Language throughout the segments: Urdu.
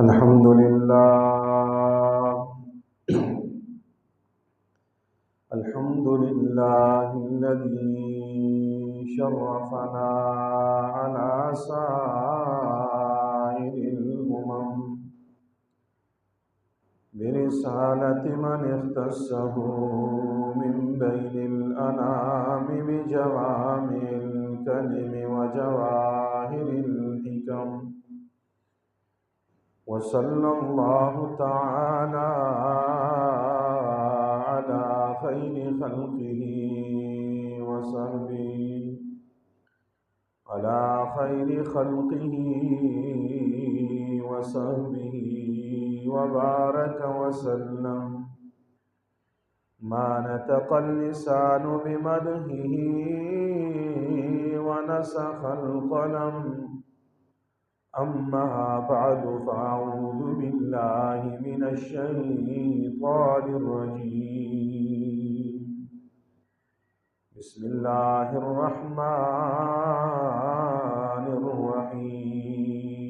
الحمد لله. الحمد لله الذي شرفنا على سائر الأمم برسالة من اختصه من بين الأنام بجوامع الكلم وجواهر الحكم، وصلى الله تعالى على خير خلقه وصحبه على خير خلقه وصحبه وبارك وسلم. ما نطق اللسان بمدحه ونسخ القلم. أما بعد فأعوذ بالله من الشيطان الرجيم. بسم الله الرحمن الرحيم.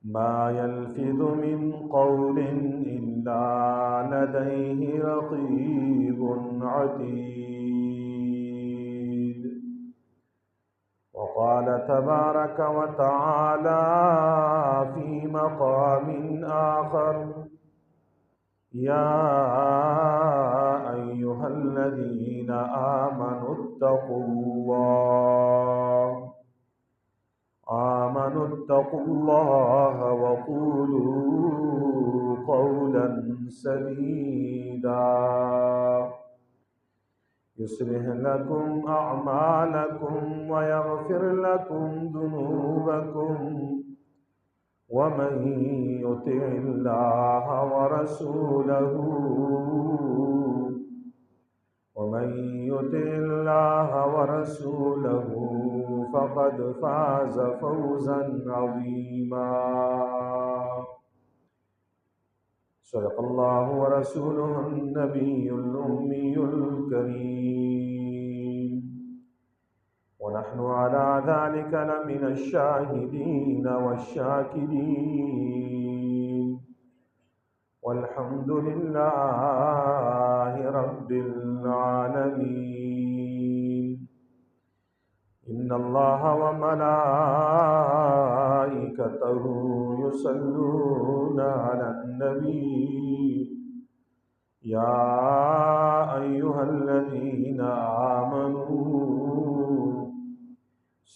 ما يلفظ من قول إلا لديه رقيب عتيد. وقال تبارك وتعالى في مقام آخر: يا أيها الذين آمنوا اتقوا الله وقولوا قولا سديدا يصلح لكم أعمالكم ويغفر لكم ذنوبكم، ومن يطع الله ورسوله فقد فاز فوزا عظيما. صدق الله ورسوله النبي الأمي الكريم، ونحن على ذلك لمن الشاهدين والشاكرين، والحمد لله رب العالمين. إن الله وملائكته يصلون على النبي، يا أيها الذين آمنوا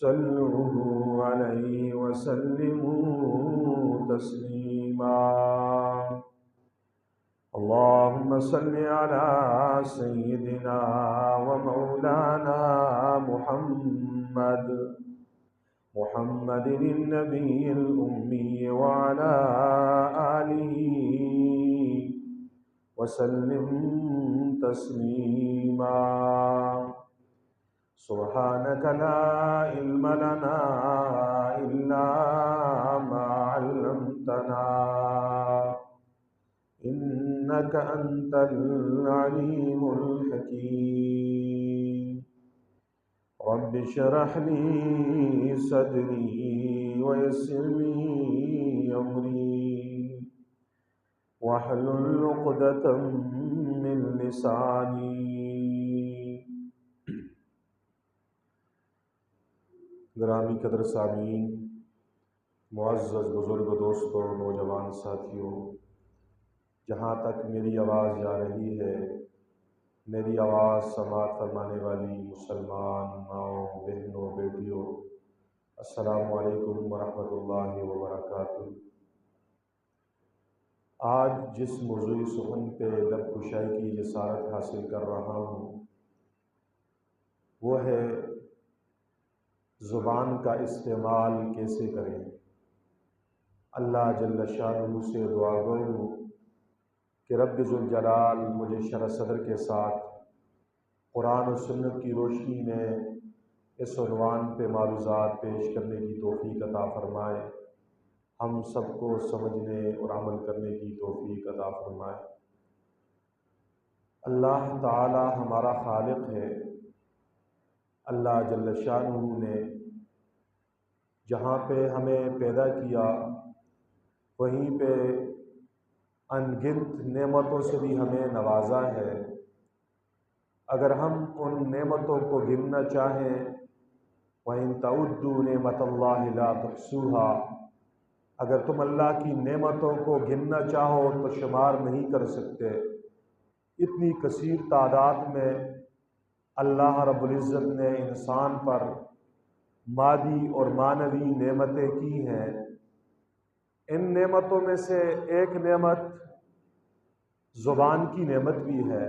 صلوا عليه وسلموا تسليما. اللهم صل على سيدنا ومولانا محمد النبي الأمي وعلى آله وسلم تسليما. سبحانك لا علم لنا إلا ما علمتنا، إنك أنت العليم الحكيم. رب اشرح لي صدري ويسر لي أمري واحلل عقدة من لساني. گرامی قدر سامعین، معزز بزرگ دوستوں، نوجوان ساتھیوں، جہاں تک میری آواز جا رہی ہے، میری آواز سماعت فرمانے والی مسلمان ماؤں، بہنوں، بیٹیوں، السلام علیکم ورحمۃ اللہ وبرکاتہ۔ آج جس موضوعی سخن پہ لب کشائی کی جسارت حاصل کر رہا ہوں وہ ہے زبان کا استعمال کیسے کریں۔ اللہ جل شانہ سے دعا گو ہوں کہ رب ذوالجلال مجھے شرح صدر کے ساتھ قرآن و سنت کی روشنی میں اس عنوان پہ معروضات پیش کرنے کی توفیق عطا فرمائے، ہم سب کو سمجھنے اور عمل کرنے کی توفیق عطا فرمائے۔ اللہ تعالی ہمارا خالق ہے۔ اللہ جل شانہ نے جہاں پہ ہمیں پیدا کیا وہیں پہ ان گنت نعمتوں سے بھی ہمیں نوازا ہے۔ اگر ہم ان نعمتوں کو گننا چاہیں وَإِن تَعُدُّوا نِعْمَتَ اللَّهِ لَا تُحْصُوهَا، اگر تم اللہ کی نعمتوں کو گننا چاہو تو شمار نہیں کر سکتے۔ اتنی کثیر تعداد میں اللہ رب العزت نے انسان پر مادی اور معنوی نعمتیں کی ہیں۔ ان نعمتوں میں سے ایک نعمت زبان کی نعمت بھی ہے۔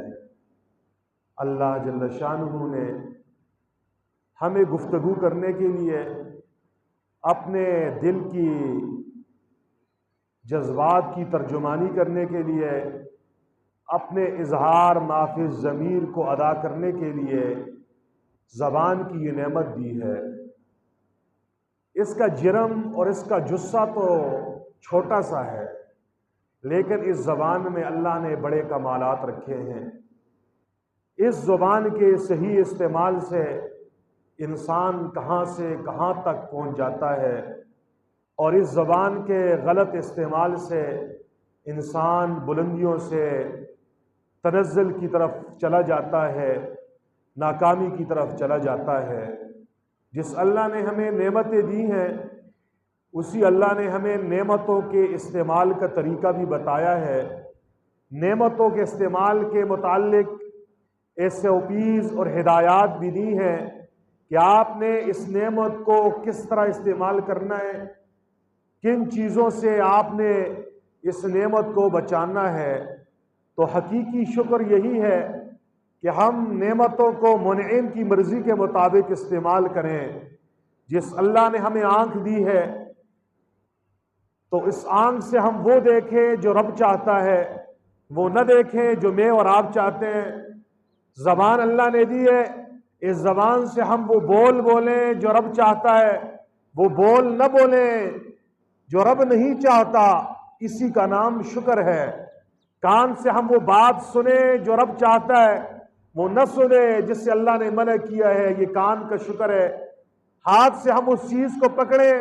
اللہ جل شانہ نے ہمیں گفتگو کرنے کے لیے، اپنے دل کی جذبات کی ترجمانی کرنے کے لیے، اپنے اظہار ما فی الضمیر کو ادا کرنے کے لیے زبان کی یہ نعمت دی ہے۔ اس کا جرم اور اس کا جثہ تو چھوٹا سا ہے، لیکن اس زبان میں اللہ نے بڑے کمالات رکھے ہیں۔ اس زبان کے صحیح استعمال سے انسان کہاں سے کہاں تک پہنچ جاتا ہے، اور اس زبان کے غلط استعمال سے انسان بلندیوں سے تنزل کی طرف چلا جاتا ہے، ناکامی کی طرف چلا جاتا ہے۔ جس اللہ نے ہمیں نعمتیں دی ہیں، اسی اللہ نے ہمیں نعمتوں کے استعمال کا طریقہ بھی بتایا ہے۔ نعمتوں کے استعمال کے متعلق SOPs اور ہدایات بھی دی ہیں کہ آپ نے اس نعمت کو کس طرح استعمال کرنا ہے، کن چیزوں سے آپ نے اس نعمت کو بچانا ہے۔ تو حقیقی شکر یہی ہے کہ ہم نعمتوں کو منعم کی مرضی کے مطابق استعمال کریں۔ جس اللہ نے ہمیں آنکھ دی ہے تو اس آنکھ سے ہم وہ دیکھیں جو رب چاہتا ہے، وہ نہ دیکھیں جو میں اور آپ چاہتے ہیں۔ زبان اللہ نے دی ہے، اس زبان سے ہم وہ بول بولیں جو رب چاہتا ہے، وہ بول نہ بولیں جو رب نہیں چاہتا۔ اسی کا نام شکر ہے۔ کان سے ہم وہ بات سنیں جو رب چاہتا ہے، وہ نہ سنیں جس سے اللہ نے منع کیا ہے، یہ کان کا شکر ہے۔ ہاتھ سے ہم اس چیز کو پکڑیں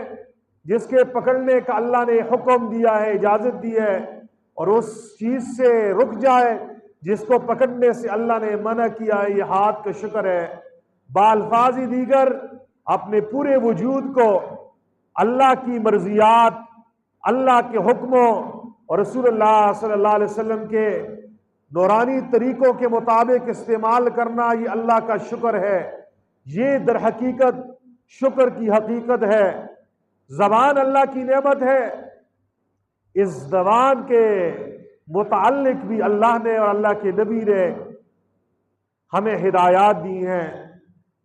جس کے پکڑنے کا اللہ نے حکم دیا ہے، اجازت دی ہے، اور اس چیز سے رک جائے جس کو پکڑنے سے اللہ نے منع کیا ہے، یہ ہاتھ کا شکر ہے۔ بالفاظ دیگر اپنے پورے وجود کو اللہ کی مرضیات، اللہ کے حکموں اور رسول اللہ صلی اللہ علیہ وسلم کے نورانی طریقوں کے مطابق استعمال کرنا، یہ اللہ کا شکر ہے۔ یہ در حقیقت شکر کی حقیقت ہے۔ زبان اللہ کی نعمت ہے۔ اس زبان کے متعلق بھی اللہ نے اور اللہ کے نبی نے ہمیں ہدایات دی ہیں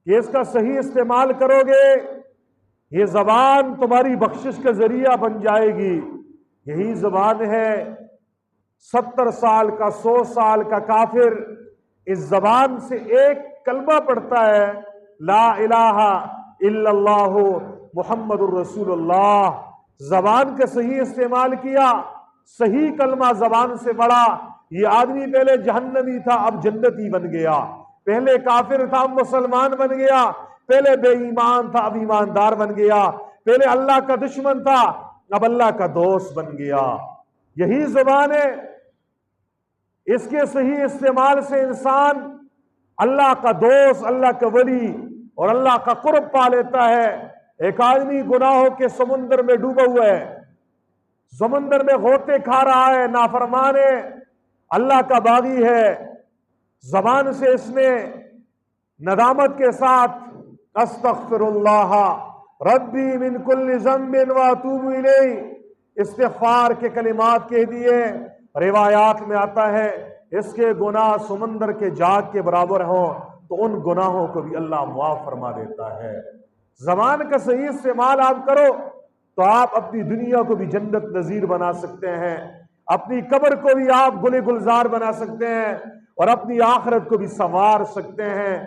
کہ اس کا صحیح استعمال کرو گے، یہ زبان تمہاری بخشش کا ذریعہ بن جائے گی۔ یہی زبان ہے 70 سال کا 100 سال کا کافر اس زبان سے ایک کلمہ پڑھتا ہے، لا الہ الا اللہ محمد الرسول اللہ۔ زبان کا صحیح استعمال کیا، صحیح کلمہ زبان سے پڑھا، یہ آدمی پہلے جہنمی تھا اب جنتی بن گیا، پہلے کافر تھا اب مسلمان بن گیا، پہلے بے ایمان تھا اب ایماندار بن گیا، پہلے اللہ کا دشمن تھا اب اللہ کا دوست بن گیا۔ یہی زبان ہے۔ اس کے صحیح استعمال سے انسان اللہ کا دوست، اللہ کا ولی اور اللہ کا قرب پا لیتا ہے۔ ایک آدمی گناہوں کے سمندر میں ڈوبا ہوا ہے، سمندر میں غوطے کھا رہا ہے، نافرمان ہے، اللہ کا باغی ہے۔ زبان سے اس نے ندامت کے ساتھ استغفر اللہ ربی من کل ذنب واتوب الیہ استغفار کے کلمات کہہ دیے۔ روایات میں آتا ہے اس کے گناہ سمندر کے جاگ کے برابر ہوں تو ان گناہوں کو بھی اللہ معاف فرما دیتا ہے۔ زبان کا صحیح استعمال آپ کرو تو آپ اپنی دنیا کو بھی جنت نظیر بنا سکتے ہیں، اپنی قبر کو بھی آپ گل گلزار بنا سکتے ہیں، اور اپنی آخرت کو بھی سنوار سکتے ہیں۔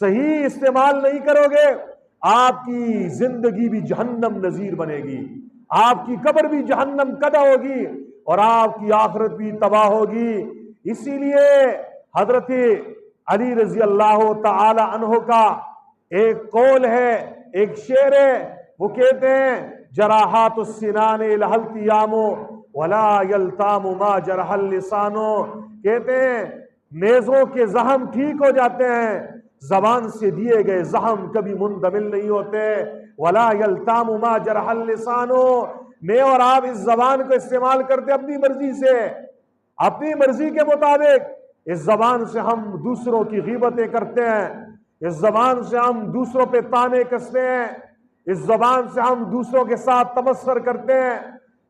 صحیح استعمال نہیں کرو گے آپ کی زندگی بھی جہنم نظیر بنے گی، آپ کی قبر بھی جہنم قدا ہوگی، اور آپ کی آخرت بھی تباہ ہوگی۔ اسی لیے حضرت علی رضی اللہ تعالی عنہ کا ایک قول ہے، ایک شعر ہے وہ کہتے ہیں جراحات السنان الہلتیام ولا یلتام ما جرح اللسان، کہتے ہیں نیزوں کے زخم ٹھیک ہو جاتے ہیں، زبان سے دیے گئے زخم کبھی مندمل نہیں ہوتے، ولا یلتام ما جرح اللسان، میں اور آپ اس زبان کو استعمال کرتے اپنی مرضی سے، اپنی مرضی کے مطابق۔ اس زبان سے ہم دوسروں کی غیبتیں کرتے ہیں، اس زبان سے ہم دوسروں پہ طعنے کستے ہیں، اس زبان سے ہم دوسروں کے ساتھ تمسخر کرتے ہیں،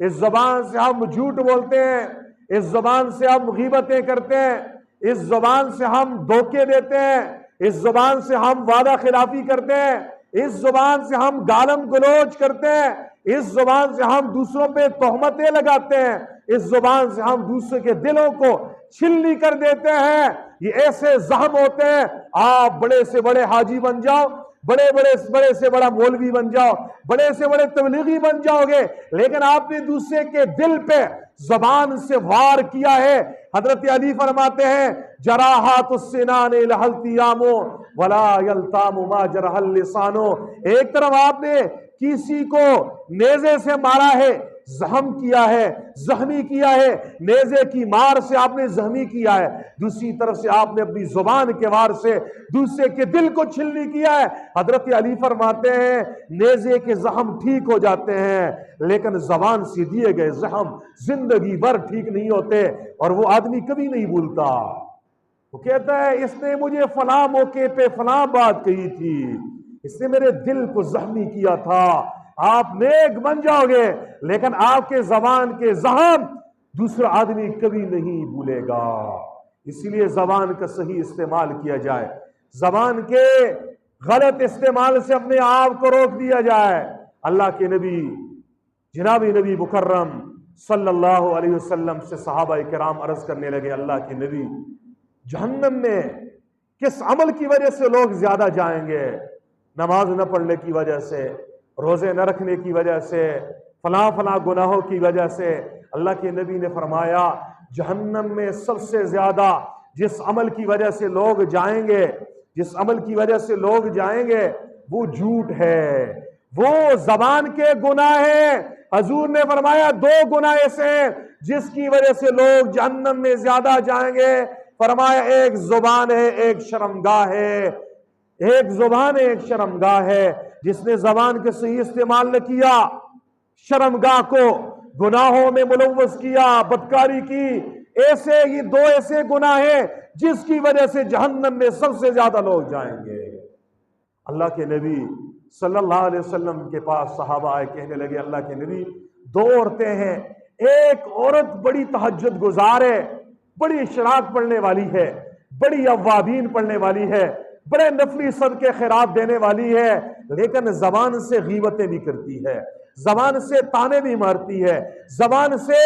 اس زبان سے ہم جھوٹ بولتے ہیں، اس زبان سے ہم غیبتیں کرتے ہیں، اس زبان سے ہم دھوکے دیتے ہیں، اس زبان سے ہم وعدہ خلافی کرتے ہیں، اس زبان سے ہم گالم گلوچ کرتے ہیں، اس زبان سے ہم دوسروں پہ تہمتیں لگاتے ہیں، اس زبان سے ہم دوسرے کے دلوں کو چھلنی کر دیتے ہیں۔ یہ ایسے زخم ہوتے ہیں، آپ بڑے سے بڑے حاجی بن جاؤ، بڑے سے بڑا مولوی بن جاؤ، بڑے سے بڑے تبلیغی بن جاؤ گے، لیکن آپ نے دوسرے کے دل پہ زبان سے وار کیا ہے۔ حضرت علی فرماتے ہیں جراحات السنان الہلتیام ولا یلتام ما جرح اللسان، ایک طرف آپ نے کسی کو نیزے سے مارا ہے، زخم کیا ہے، زخمی کیا ہے، نیزے کی مار سے آپ نے زخمی کیا ہے، دوسری طرف سے آپ نے اپنی زبان کے وار سے دوسرے کے دل کو چھلنی کیا ہے۔ حضرت علی فرماتے ہیں نیزے کے زخم ٹھیک ہو جاتے ہیں، لیکن زبان سے دیے گئے زخم زندگی بھر ٹھیک نہیں ہوتے، اور وہ آدمی کبھی نہیں بھولتا۔ وہ کہتا ہے اس نے مجھے فلاں موقع پہ فلاں بات کہی تھی، اس نے میرے دل کو زخمی کیا تھا۔ آپ نیک بن جاؤ گے، لیکن آپ کے زبان کے زخم دوسرا آدمی کبھی نہیں بھولے گا۔ اسی لیے زبان کا صحیح استعمال کیا جائے، زبان کے غلط استعمال سے اپنے آپ کو روک دیا جائے۔ اللہ کے نبی جناب نبی مکرم صلی اللہ علیہ وسلم سے صحابہ کرام عرض کرنے لگے اللہ کے نبی، جہنم میں کس عمل کی وجہ سے لوگ زیادہ جائیں گے؟ نماز نہ پڑھنے کی وجہ سے، روزے نہ رکھنے کی وجہ سے، فلاں فلاں گناہوں کی وجہ سے۔ اللہ کے نبی نے فرمایا جہنم میں سب سے زیادہ جس عمل کی وجہ سے لوگ جائیں گے، جس عمل کی وجہ سے لوگ جائیں گے وہ جھوٹ ہے، وہ زبان کے گناہ ہیں۔ حضور نے فرمایا دو گناہ ایسے ہیں جس کی وجہ سے لوگ جہنم میں زیادہ جائیں گے، فرمایا ایک زبان ہے، ایک شرمگاہ ہے، ایک زبان ہے، ایک شرمگاہ ہے۔ جس نے زبان کے صحیح استعمال نہ کیا، شرمگاہ کو گناہوں میں ملوث کیا، بدکاری کی، ایسے یہ دو ایسے گناہ ہیں جس کی وجہ سے جہنم میں سب سے زیادہ لوگ جائیں گے۔ اللہ کے نبی صلی اللہ علیہ وسلم کے پاس صحابہ آئے، کہنے لگے اللہ کے نبی دو عورتیں ہیں، ایک عورت بڑی تہجد گزار ہے، بڑی اشراق پڑھنے والی ہے، بڑی اوابین پڑھنے والی ہے، بڑے نفلی صدقے خیرات دینے والی ہے، لیکن زبان سے غیبتیں بھی کرتی ہے، زبان سے تانے بھی مارتی ہے، زبان سے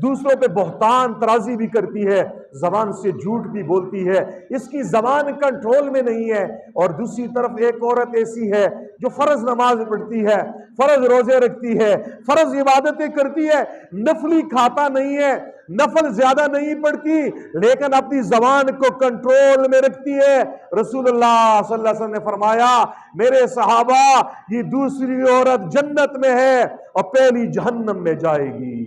دوسروں پہ بہتان ترازی بھی کرتی ہے، زبان سے جھوٹ بھی بولتی ہے، اس کی زبان کنٹرول میں نہیں ہے۔ اور دوسری طرف ایک عورت ایسی ہے جو فرض نماز پڑھتی ہے، فرض روزے رکھتی ہے، فرض عبادتیں کرتی ہے، نفلی کھاتا نہیں ہے، نفل زیادہ نہیں پڑھتی، لیکن اپنی زبان کو کنٹرول میں رکھتی ہے۔ رسول اللہ صلی اللہ علیہ وسلم نے فرمایا میرے صحابہ یہ دوسری عورت جنت میں ہے اور پہلی جہنم میں جائے گی۔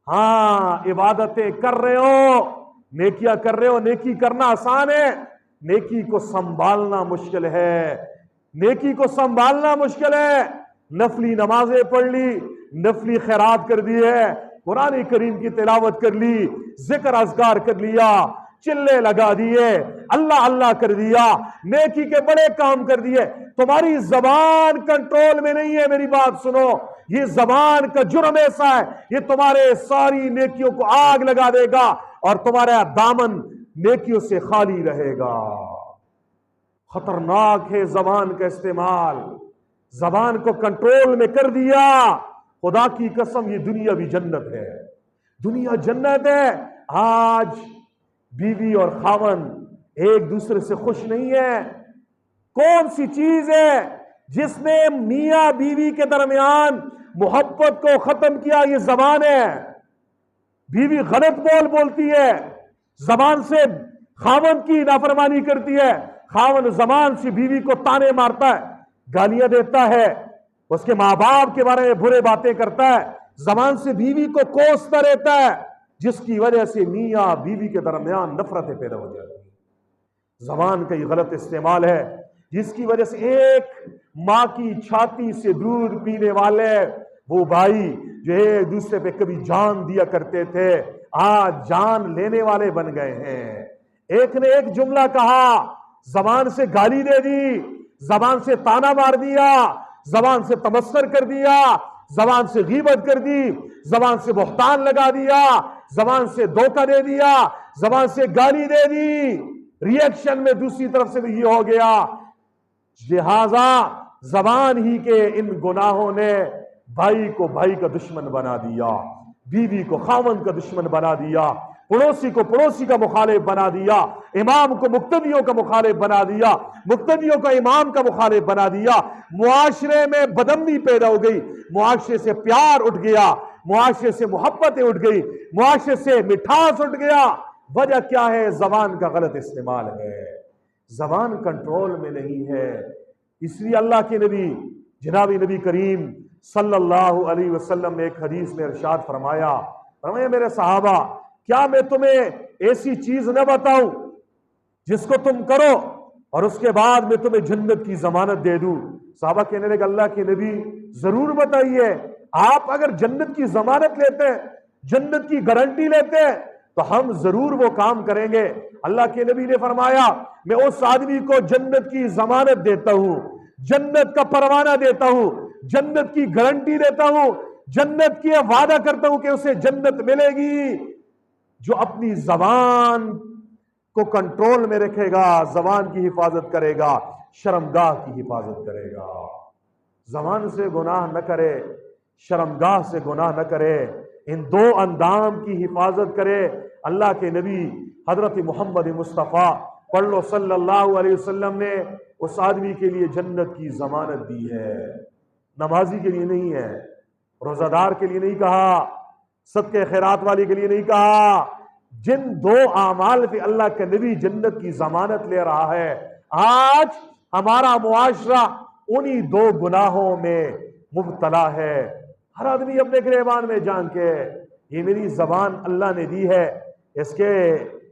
ہاں عبادتیں کر رہے ہو، نیکیاں کر رہے ہو، نیکی کرنا آسان ہے، نیکی کو سنبھالنا مشکل ہے، نیکی کو سنبھالنا مشکل ہے۔ نفلی نمازیں پڑھ لی، نفلی خیرات کر دی ہے، قرآن کریم کی تلاوت کر لی، ذکر اذکار کر لیا، چلے لگا دیے، اللہ اللہ کر دیا، نیکی کے بڑے کام کر دیے، تمہاری زبان کنٹرول میں نہیں ہے۔ میری بات سنو، یہ زبان کا جرم ایسا ہے یہ تمہارے ساری نیکیوں کو آگ لگا دے گا اور تمہارا دامن نیکیوں سے خالی رہے گا۔ خطرناک ہے زبان کا استعمال، زبان کو کنٹرول میں کر دیا، خدا کی قسم یہ دنیا بھی جنت ہے، دنیا جنت ہے۔ آج بیوی اور خاوند ایک دوسرے سے خوش نہیں ہے۔ کون سی چیز ہے جس نے میاں بیوی کے درمیان محبت کو ختم کیا؟ یہ زبان ہے۔ بیوی غلط بولتی ہے، زبان سے خاوند کی نافرمانی کرتی ہے، خاوند زبان سے بیوی کو تانے مارتا ہے، گالیاں دیتا ہے، اس کے ماں باپ کے بارے میں برے باتیں کرتا ہے، زبان سے بیوی کو کوستا رہتا ہے، جس کی وجہ سے میاں بیوی کے درمیان نفرتیں پیدا ہو جاتی ہیں۔ زبان کا یہ غلط استعمال ہے جس کی وجہ سے ایک ماں کی چھاتی سے دودھ پینے والے وہ بھائی جو ایک دوسرے پہ کبھی جان دیا کرتے تھے آج جان لینے والے بن گئے ہیں۔ ایک نے ایک جملہ کہا، زبان سے گالی دے دی، زبان سے تانا مار دیا، زبان سے تمسخر کر دیا، زبان سے غیبت کر دی، زبان سے بہتان لگا دیا، زبان سے دھوکہ دے دیا، زبان سے گالی دے دی، ری ایکشن میں دوسری طرف سے بھی یہ ہو گیا۔ لہذا زبان ہی کے ان گناہوں نے بھائی کو بھائی کا دشمن بنا دیا، بیوی کو خاوند کا دشمن بنا دیا، پڑوسی کو پڑوسی کا مخالف بنا دیا، امام کو مقتدیوں کا مخالف بنا دیا، مقتدیوں کا امام کا مخالف بنا دیا۔ معاشرے میں بدامنی پیدا ہو گئی، معاشرے سے پیار اٹھ گیا، معاشرے سے محبتیں اٹھ گئی، معاشرے سے مٹھاس اٹھ گیا۔ وجہ کیا ہے؟ زبان کا غلط استعمال ہے، زبان کنٹرول میں نہیں ہے۔ اس لیے اللہ کے نبی جناب نبی کریم صلی اللہ علیہ وسلم نے ایک حدیث میں ارشاد فرمایا میرے صحابہ کیا میں تمہیں ایسی چیز نہ بتاؤں جس کو تم کرو اور اس کے بعد میں تمہیں جنت کی ضمانت دے دوں؟ صحابہ کہنے لگے اللہ کے نبی ضرور بتائیے، آپ اگر جنت کی ضمانت لیتے ہیں، جنت کی گارنٹی لیتے ہیں تو ہم ضرور وہ کام کریں گے۔ اللہ کے نبی نے فرمایا میں اس آدمی کو جنت کی ضمانت دیتا ہوں، جنت کا پروانہ دیتا ہوں، جنت کی گارنٹی دیتا ہوں، جنت کی وعدہ کرتا ہوں کہ اسے جنت ملے گی جو اپنی زبان کو کنٹرول میں رکھے گا، زبان کی حفاظت کرے گا، شرمگاہ کی حفاظت کرے گا۔ زبان سے گناہ نہ کرے، شرمگاہ سے گناہ نہ کرے، ان دو اندام کی حفاظت کرے۔ اللہ کے نبی حضرت محمد مصطفیٰ پڑھ لو صلی اللہ علیہ وسلم نے اس آدمی کے لیے جنت کی ضمانت دی ہے، نمازی کے لیے نہیں ہے، روزہ دار کے لیے نہیں کہا، صدقے خیرات والے کے لیے نہیں کہا، جن دو اعمال پہ اللہ کا نبی جنت کی ضمانت لے رہا ہے۔ آج ہمارا معاشرہ انہی دو گناہوں میں مبتلا ہے۔ ہر آدمی اپنے گریبان میں جان کے یہ میری زبان اللہ نے دی ہے، اس کے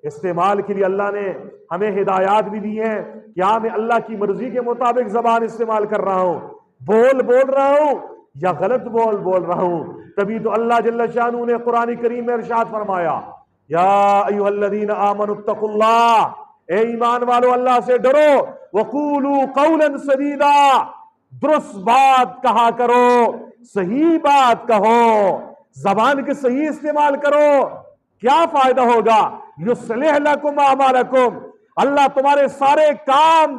استعمال کے لیے اللہ نے ہمیں ہدایات بھی دی ہیں، کیا میں اللہ کی مرضی کے مطابق زبان استعمال کر رہا ہوں، بول رہا ہوں یا غلط بول رہا ہوں؟ تبھی تو اللہ جل شانہ نے قرآن کریم میں ارشاد فرمایا یا ایھا الذین آمنوا اتقوا اللہ، اے ایمان والو اللہ سے ڈرو، وقولوا قولا سدیدا، درست بات کہا کرو، صحیح بات کہو، زبان کے صحیح استعمال کرو۔ کیا فائدہ ہوگا؟ یصلح لکم اعمالکم، اللہ تمہارے سارے کام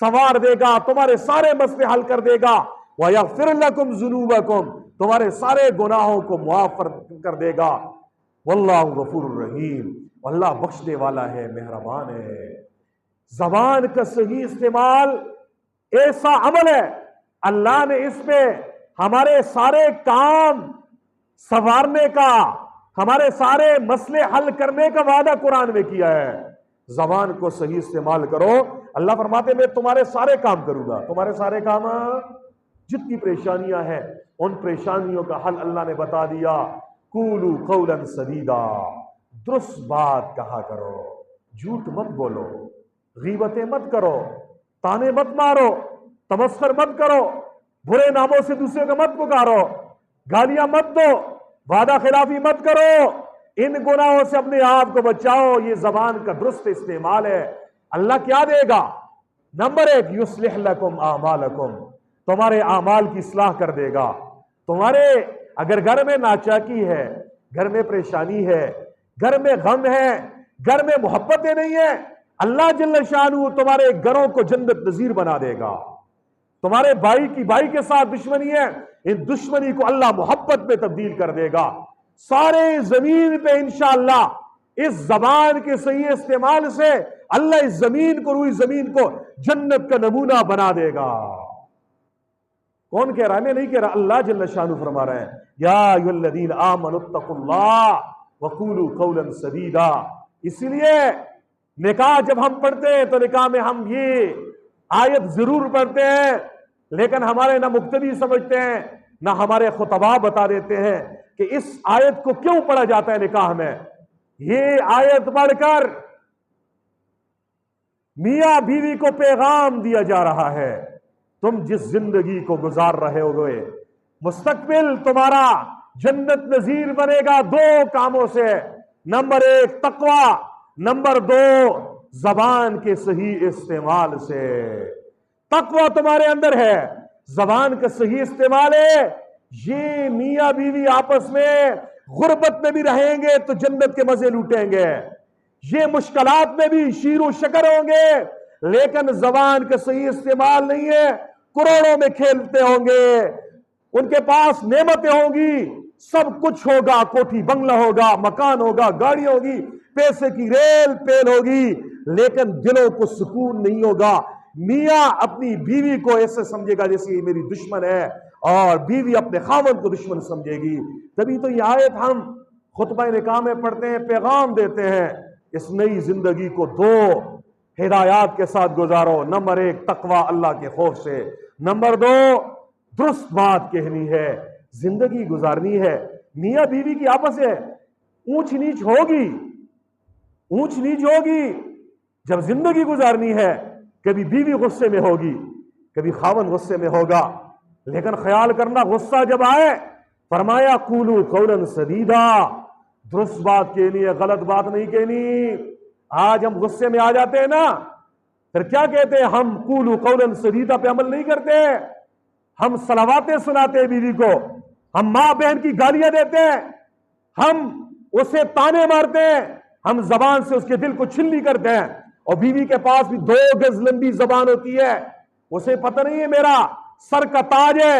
سنوار دے گا، تمہارے سارے مسئلے حل کر دے گا، وَيَغْفِرْ لَكُمْ ذُنُوبَكُمْ، تمہارے سارے گناہوں کو معاف کر دے گا، واللہ غفور الرحیم، اللہ بخشنے والا ہے، مہربان ہے۔ زبان کا صحیح استعمال ایسا عمل ہے، اللہ نے اس پہ ہمارے سارے کام سنوارنے کا، ہمارے سارے مسئلے حل کرنے کا وعدہ قرآن میں کیا ہے۔ زبان کو صحیح استعمال کرو، اللہ فرماتے میں تمہارے سارے کام کروں گا، تمہارے سارے کام، جتنی پریشانیاں ہیں ان پریشانیوں کا حل اللہ نے بتا دیا۔ قولوا قولا سدیدا، درست بات کہا کرو، جھوٹ مت بولو، غیبتیں مت کرو، تانے مت مارو، تمسخر مت کرو، برے ناموں سے دوسرے کو مت پکارو، گالیاں مت دو، وعدہ خلافی مت کرو، ان گناہوں سے اپنے آپ کو بچاؤ۔ یہ زبان کا درست استعمال ہے۔ اللہ کیا دے گا؟ نمبر 1 یصلح لکم اعمالکم، تمہارے اعمال کی اصلاح کر دے گا۔ تمہارے اگر گھر میں ناچاکی ہے، گھر میں پریشانی ہے، گھر میں غم ہے، گھر میں محبتیں نہیں ہیں، اللہ جل شانہ تمہارے گھروں کو جنت نظیر بنا دے گا۔ تمہارے بھائی کی بھائی کے ساتھ دشمنی ہے، ان دشمنی کو اللہ محبت میں تبدیل کر دے گا۔ سارے زمین پہ انشاءاللہ اس زبان کے صحیح استعمال سے اللہ اس زمین کو، روئی زمین کو جنت کا نمونہ بنا دے گا۔ کون کہہ رہا ہے؟ میں نہیں کہہ رہا، اللہ جل شانہ فرما رہے ہیں یا ایھا الذین آمنوا اتقوا اللہ وقولوا قولا سدیدا۔ اسی لیے نکاح جب ہم پڑھتے ہیں تو نکاح میں ہم یہ آیت ضرور پڑھتے ہیں لیکن ہمارے نہ مقتدی سمجھتے ہیں نہ ہمارے خطباء بتا دیتے ہیں کہ اس آیت کو کیوں پڑھا جاتا ہے نکاح میں۔ یہ آیت پڑھ کر میاں بیوی کو پیغام دیا جا رہا ہے، تم جس زندگی کو گزار رہے ہوئے مستقبل تمہارا جنت نظیر بنے گا دو کاموں سے، نمبر 1 تقوی، نمبر 2 زبان کے صحیح استعمال سے۔ تقوی تمہارے اندر ہے، زبان کا صحیح استعمال ہے، یہ میاں بیوی آپس میں غربت میں بھی رہیں گے تو جنت کے مزے لوٹیں گے، یہ مشکلات میں بھی شیر و شکر ہوں گے، لیکن زبان کا صحیح استعمال نہیں ہے، کروڑوں میں کھیلتے ہوں گے، ان کے پاس نعمتیں ہوں گی، سب کچھ ہوگا، کوٹھی بنگلہ ہوگا، مکان ہوگا، گاڑی ہوگی، پیسے کی ریل پیل ہوگی، لیکن دلوں کو سکون نہیں ہوگا۔ میاں اپنی بیوی کو ایسے سمجھے گا جیسے یہ میری دشمن ہے، اور بیوی اپنے خاوند کو دشمن سمجھے گی۔ تبھی تو یہ آیت ہم خطبہ نکاح میں پڑھتے ہیں، پیغام دیتے ہیں، اس نئی زندگی کو 2 ہدایات کے ساتھ گزارو۔ نمبر 1 تقوی، اللہ کے خوف سے، نمبر 2 درست بات کہنی ہے، زندگی گزارنی ہے۔ میاں بیوی کی آپس سے اونچ نیچ ہوگی، اونچ نیچ ہوگی، جب زندگی گزارنی ہے، کبھی بیوی غصے میں ہوگی، کبھی خاوند غصے میں ہوگا، لیکن خیال کرنا غصہ جب آئے فرمایا قولوا قولا سدیدا، درست بات کہنی ہے، غلط بات نہیں کہنی۔ آج ہم غصے میں آ جاتے ہیں نا، پھر کیا کہتے ہیں ہم قولوا قولا سدیدا پہ عمل نہیں کرتے، ہم صلواتیں سناتے ہیں بیوی کو، ہم ماں بہن کی گالیاں دیتے ہیں، ہم اسے تانے مارتے ہیں، ہم زبان سے اس کے دل کو چھلنی کرتے ہیں، اور بیوی کے پاس بھی 2 گز لمبی زبان ہوتی ہے، اسے پتہ نہیں ہے میرا سر کا تاج ہے،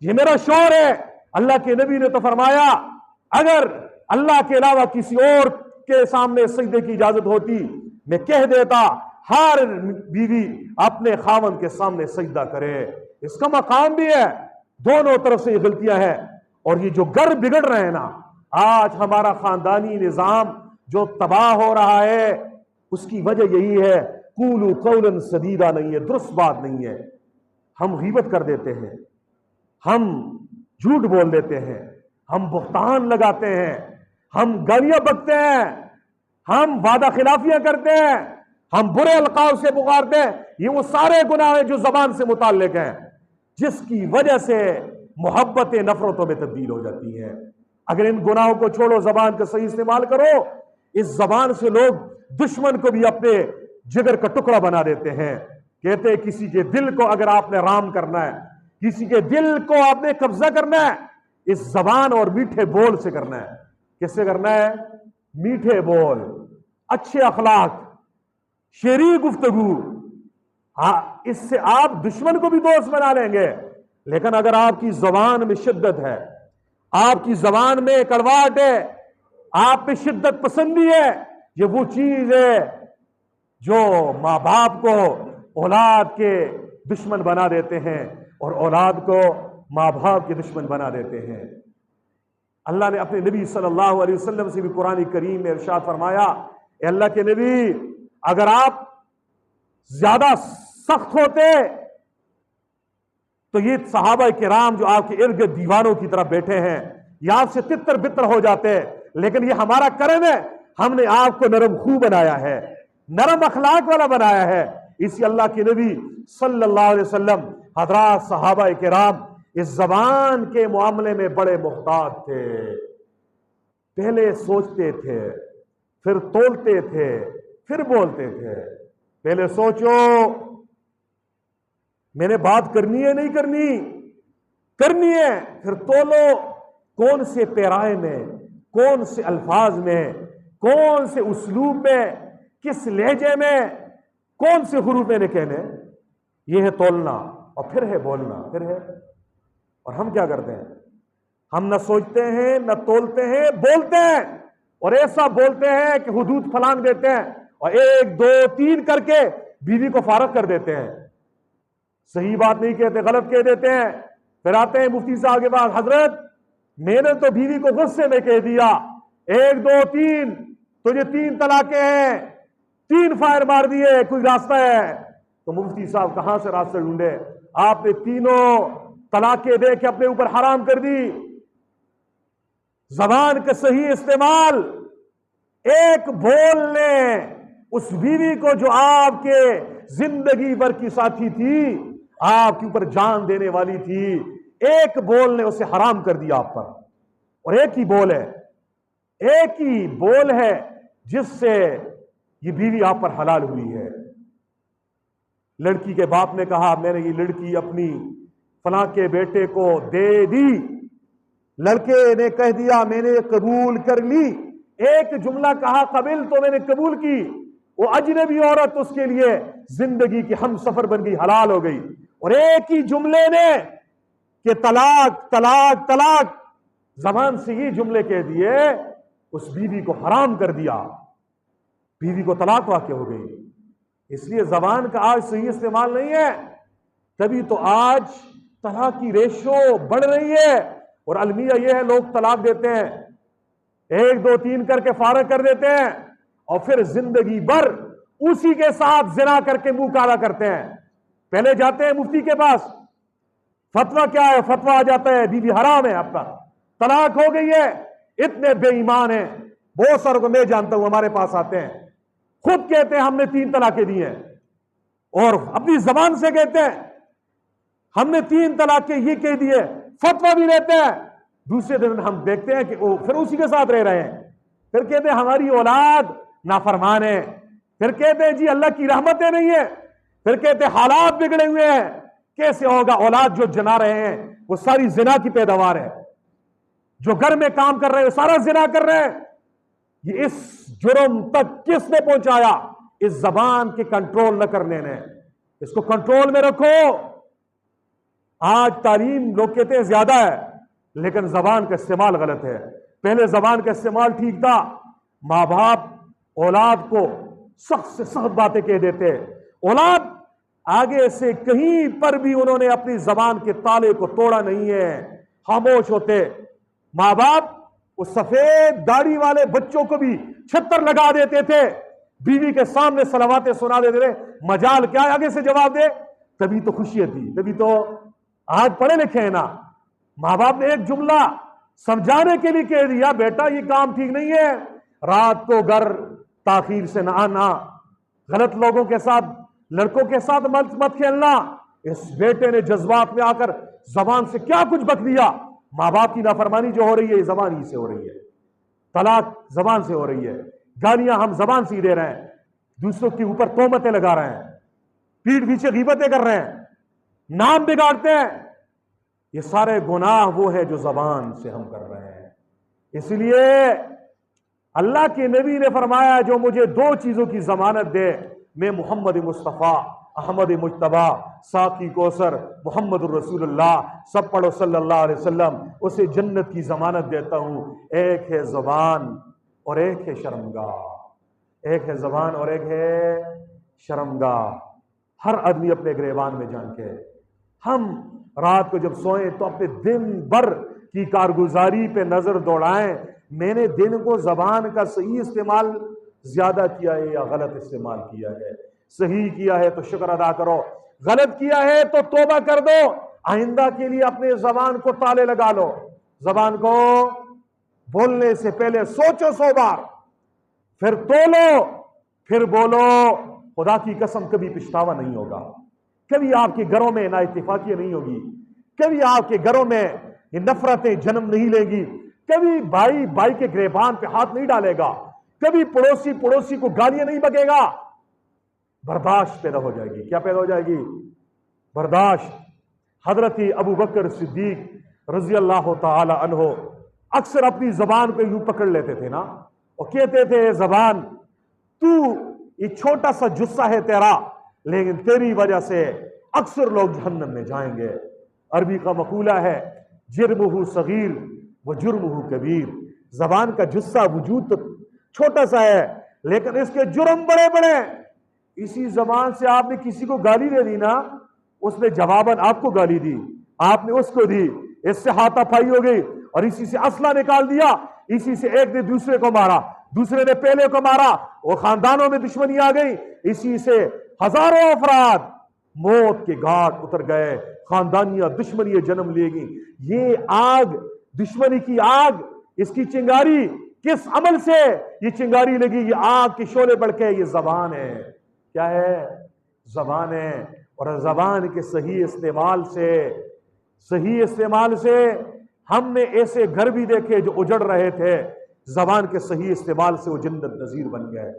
یہ میرا شوہر ہے۔ اللہ کے نبی نے تو فرمایا اگر اللہ کے علاوہ کسی اور کے سامنے سجدے کی اجازت ہوتی میں کہہ دیتا ہر بیوی اپنے خاوند کے سامنے سجدہ کرے، اس کا مقام بھی ہے۔ دونوں طرف سے یہ غلطیاں ہیں، اور یہ جو گھر بگڑ رہے ہیں نا، آج ہمارا خاندانی نظام جو تباہ ہو رہا ہے، اس کی وجہ یہی ہے قولوا قولا سدیدا نہیں ہے، درست بات نہیں ہے۔ ہم غیبت کر دیتے ہیں، ہم جھوٹ بول دیتے ہیں، ہم بہتان لگاتے ہیں، ہم گالیاں بکتے ہیں، ہم وعدہ خلافیاں کرتے ہیں، ہم برے القاب سے پکارتے ہیں، یہ وہ سارے گناہ ہیں جو زبان سے متعلق ہیں، جس کی وجہ سے محبتیں نفرتوں میں تبدیل ہو جاتی ہیں۔ اگر ان گناہوں کو چھوڑو، زبان کا صحیح استعمال کرو، اس زبان سے لوگ دشمن کو بھی اپنے جگر کا ٹکڑا بنا دیتے ہیں۔ کہتے ہیں کسی کے دل کو اگر آپ نے رام کرنا ہے، کسی کے دل کو آپ نے قبضہ کرنا ہے، اس زبان اور میٹھے بول سے کرنا ہے۔ کس سے کرنا ہے؟ میٹھے بول، اچھے اخلاق، شعری گفتگو، ہاں اس سے آپ دشمن کو بھی دوست بنا لیں گے۔ لیکن اگر آپ کی زبان میں شدت ہے، آپ کی زبان میں کڑواہٹ ہے، آپ پہ شدت پسندی ہے، یہ وہ چیز ہے جو ماں باپ کو اولاد کے دشمن بنا دیتے ہیں، اور اولاد کو ماں باپ کے دشمن بنا دیتے ہیں۔ اللہ نے اپنے نبی صلی اللہ علیہ وسلم سے بھی قرآن کریم میں ارشاد فرمایا، اے اللہ کے نبی اگر آپ زیادہ سخت ہوتے تو یہ صحابہ کرام جو آپ کے ارد گرد دیوانوں کی طرح بیٹھے ہیں یہ آپ سے تتر بتر ہو جاتے، لیکن یہ ہمارا کرم ہے، ہم نے آپ کو نرم خو بنایا ہے، نرم اخلاق والا بنایا ہے۔ اسی اللہ کے نبی صلی اللہ علیہ وسلم حضرات صحابہ کرام اس زبان کے معاملے میں بڑے محتاط تھے، پہلے سوچتے تھے، پھر تولتے تھے، پھر بولتے تھے۔ پہلے سوچو میں نے بات کرنی ہے نہیں کرنی، کرنی ہے، پھر تولو کون سے پیرائے میں، کون سے الفاظ میں، کون سے اسلوب میں، کس لہجے میں، کون سے حروف میں نے کہنے، یہ ہے تولنا، اور پھر ہے بولنا، پھر ہے۔ اور ہم کیا کرتے ہیں؟ ہم نہ سوچتے ہیں نہ تولتے ہیں، بولتے ہیں، اور ایسا بولتے ہیں کہ حدود پھلانگ دیتے ہیں، اور 1 2 3 کر کے بیوی کو فارغ کر دیتے ہیں، صحیح بات نہیں کہتے، غلط کہہ دیتے ہیں۔ پھر آتے ہیں مفتی صاحب کے بعد، حضرت میں نے تو بیوی کو غصے میں کہہ دیا 1 2 3 تجھے 3 طلاقیں ہیں، 3 فائر مار دیے، کوئی راستہ ہے؟ تو مفتی صاحب کہاں سے راستہ ڈھونڈے؟ آپ نے تینوں طلاقیں دے کے اپنے اوپر حرام کر دی۔ زبان کا صحیح استعمال، ایک بول نے اس بیوی کو جو آپ کے زندگی بھر کی ساتھی تھی، آپ کے اوپر جان دینے والی تھی، ایک بول نے اسے حرام کر دیا آپ پر۔ اور ایک ہی بول ہے جس سے یہ بیوی آپ پر حلال ہوئی ہے۔ لڑکی کے باپ نے کہا میں نے یہ لڑکی اپنی فلاں کے بیٹے کو دے دی، لڑکے نے کہہ دیا میں نے قبول کر لی، ایک جملہ کہا قبل تو میں نے قبول کی، وہ اجنبی عورت اس کے لیے زندگی کی ہم سفر بن گئی، حلال ہو گئی۔ اور ایک ہی جملے نے کہ طلاق طلاق طلاق، زبان سے یہ جملے کہہ دیے، اس بیوی کو حرام کر دیا، بیوی کو طلاق واقع ہو گئی۔ اس لیے زبان کا آج صحیح استعمال نہیں ہے، تبھی تو آج طلاق کی ریشو بڑھ رہی ہے۔ اور المیہ یہ ہے، لوگ طلاق دیتے ہیں، 1 2 3 کر کے فارغ کر دیتے ہیں، اور پھر زندگی بھر اسی کے ساتھ زنا کر کے منہ کالا کرتے ہیں۔ پہلے جاتے ہیں مفتی کے پاس، فتویٰ کیا ہے؟ فتویٰ آ جاتا ہے بیوی حرام ہے، آپ کا طلاق ہو گئی ہے۔ اتنے بے ایمان ہیں، بہت ساروں کو میں جانتا ہوں، ہمارے پاس آتے ہیں، خود کہتے ہیں ہم نے 3 طلاقیں دی ہیں، اور اپنی زبان سے کہتے ہیں ہم نے 3 طلاقیں یہ کہہ دیے، فتویٰ بھی لیتے ہیں۔ دوسرے دن ہم دیکھتے ہیں کہ وہ پھر اسی کے ساتھ رہ رہے ہیں، پھر کہتے ہیں ہماری اولاد نافرمان ہے، پھر کہتے ہیں جی اللہ کی رحمتیں نہیں ہے، پھر کہتے ہیں حالات بگڑے ہوئے ہیں۔ کیسے ہوگا؟ اولاد جو جنا رہے ہیں وہ ساری زنا کی پیداوار ہے، جو گھر میں کام کر رہے ہیں سارا زنا کر رہے ہیں۔ یہ اس جرم تک کس نے پہنچایا؟ اس زبان کے کنٹرول نہ کرنے نے۔ اس کو کنٹرول میں رکھو۔ آج تعلیم لوگ کہتے ہیں زیادہ ہے، لیکن زبان کا استعمال غلط ہے۔ پہلے زبان کا استعمال ٹھیک تھا، ماں باپ اولاد کو سخت سے سخت باتیں کہہ دیتے، اولاد آگے سے کہیں پر بھی انہوں نے اپنی زبان کے تالے کو توڑا نہیں ہے، خاموش ہوتے۔ ماں باپ اس سفید داڑھی والے بچوں کو بھی چھتر لگا دیتے تھے، بیوی کے سامنے صلواتیں سنا دیتے تھے، مجال کیا ہے آگے سے جواب دے؟ تبھی تو خوشی تھی، تبھی تو آج پڑھے لکھے ہیں نا۔ ماں باپ نے ایک جملہ سمجھانے کے لیے کہہ دیا، بیٹا یہ کام ٹھیک نہیں ہے، رات کو گھر تاخیر سے نہ آنا، غلط لوگوں کے ساتھ لڑکوں کے ساتھ مت کھیلنا۔ اس بیٹے نے جذبات میں آ کر زبان سے کیا کچھ بک دیا۔ ماں باپ کی نافرمانی جو ہو رہی ہے یہ زبان ہی سے ہو رہی ہے، طلاق زبان سے ہو رہی ہے، گالیاں ہم زبان سے ہی دے رہے ہیں، دوسروں کے اوپر تہمتیں لگا رہے ہیں، پیٹھ پیچھے غیبتیں کر رہے ہیں، نام بگاڑتے ہیں۔ یہ سارے گناہ وہ ہے جو زبان سے ہم کر رہے ہیں۔ اس لیے اللہ کے نبی نے فرمایا جو مجھے 2 چیزوں کی ضمانت دے، میں محمد مصطفیٰ احمد مجتبی ساقی کوثر محمد الرسول اللہ، سب پڑھو صلی اللہ علیہ وسلم، اسے جنت کی ضمانت دیتا ہوں۔ ایک ہے زبان اور ایک ہے شرمگاہ، ایک ہے زبان اور ایک ہے شرمگاہ۔ ہر آدمی اپنے گریبان میں جان کے، ہم رات کو جب سوئیں تو اپنے دن بھر کی کارگزاری پہ نظر دوڑائیں، میں نے دن کو زبان کا صحیح استعمال زیادہ کیا ہے یا غلط استعمال کیا ہے؟ صحیح کیا ہے تو شکر ادا کرو، غلط کیا ہے تو توبہ کر دو۔ آئندہ کے لیے اپنے زبان کو تالے لگا لو، زبان کو بولنے سے پہلے سوچو 100 بار، پھر تولو، پھر بولو۔ خدا کی قسم کبھی پچھتاوا نہیں ہوگا، کبھی آپ کے گھروں میں نا اتفاقیہ نہیں ہوگی، کبھی آپ کے گھروں میں یہ نفرتیں جنم نہیں لے گی، کبھی بھائی بھائی کے گریبان پہ ہاتھ نہیں ڈالے گا، کبھی پڑوسی پڑوسی کو گالیاں نہیں بکے گا۔ برداشت پیدا ہو جائے گی۔ کیا پیدا ہو جائے گی؟ برداشت۔ حضرت ابو بکر صدیق رضی اللہ تعالی عنہ اکثر اپنی زبان کو یوں پکڑ لیتے تھے نا، اور کہتے تھے اے زبان تو یہ چھوٹا سا جسہ ہے تیرا، لیکن تیری وجہ سے اکثر لوگ جہنم میں جائیں گے۔ عربی کا مقولہ ہے جرمہ صغیر و جرمہ کبیر، زبان کا جسہ وجود تو چھوٹا سا ہے لیکن اس کے جرم بڑے بڑے۔ اسی زبان سے آپ نے کسی کو گالی دے دی نا، اس نے جواباً آپ کو گالی دی، آپ نے اس کو دی، اس سے ہاتھا پائی ہو گئی، اور اسی سے اسلحہ نکال دیا، اسی سے ایک نے دوسرے کو مارا، دوسرے نے پہلے کو مارا، اور خاندانوں میں دشمنی آ گئی، اسی سے ہزاروں افراد موت کے گھاٹ اتر گئے، خاندانیاں دشمنیاں جنم لے گی۔ یہ آگ، دشمنی کی آگ، اس کی چنگاری کس عمل سے یہ چنگاری لگی؟ یہ آگ کے شعلے بڑھکے، یہ زبان ہے۔ کیا ہے؟ زبان ہے۔ اور زبان کے صحیح استعمال سے ہم نے ایسے گھر بھی دیکھے جو اجڑ رہے تھے، زبان کے صحیح استعمال سے وہ جنت نظیر بن گئے۔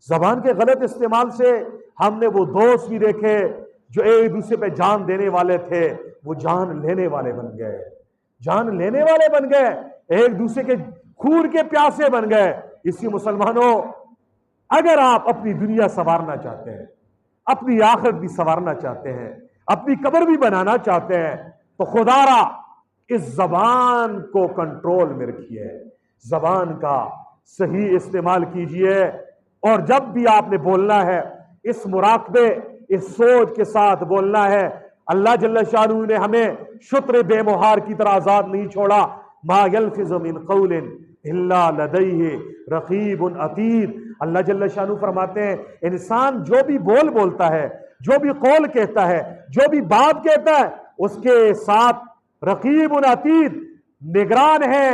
زبان کے غلط استعمال سے ہم نے وہ دوست بھی دیکھے جو ایک دوسرے پہ جان دینے والے تھے، وہ جان لینے والے بن گئے، جان لینے والے بن گئے، ایک دوسرے کے خون کے پیاسے بن گئے۔ اسی مسلمانوں، اگر آپ اپنی دنیا سنوارنا چاہتے ہیں، اپنی آخرت بھی سنوارنا چاہتے ہیں، اپنی قبر بھی بنانا چاہتے ہیں، تو خدا را اس زبان کو کنٹرول میں رکھیے، زبان کا صحیح استعمال کیجئے۔ اور جب بھی آپ نے بولنا ہے، اس مراقبے، اس سوچ کے ساتھ بولنا ہے۔ اللہ جل شانہ نے ہمیں شتر بے مہار کی طرح آزاد نہیں چھوڑا۔ ما یلفظ من قول الا لدیہ رقیب عتید۔ اللہ جل شانہ فرماتے ہیں انسان جو بھی بولتا ہے، جو بھی قول کہتا ہے، جو بھی بات کہتا ہے، اس کے ساتھ رقیب عتید، نگران ہے،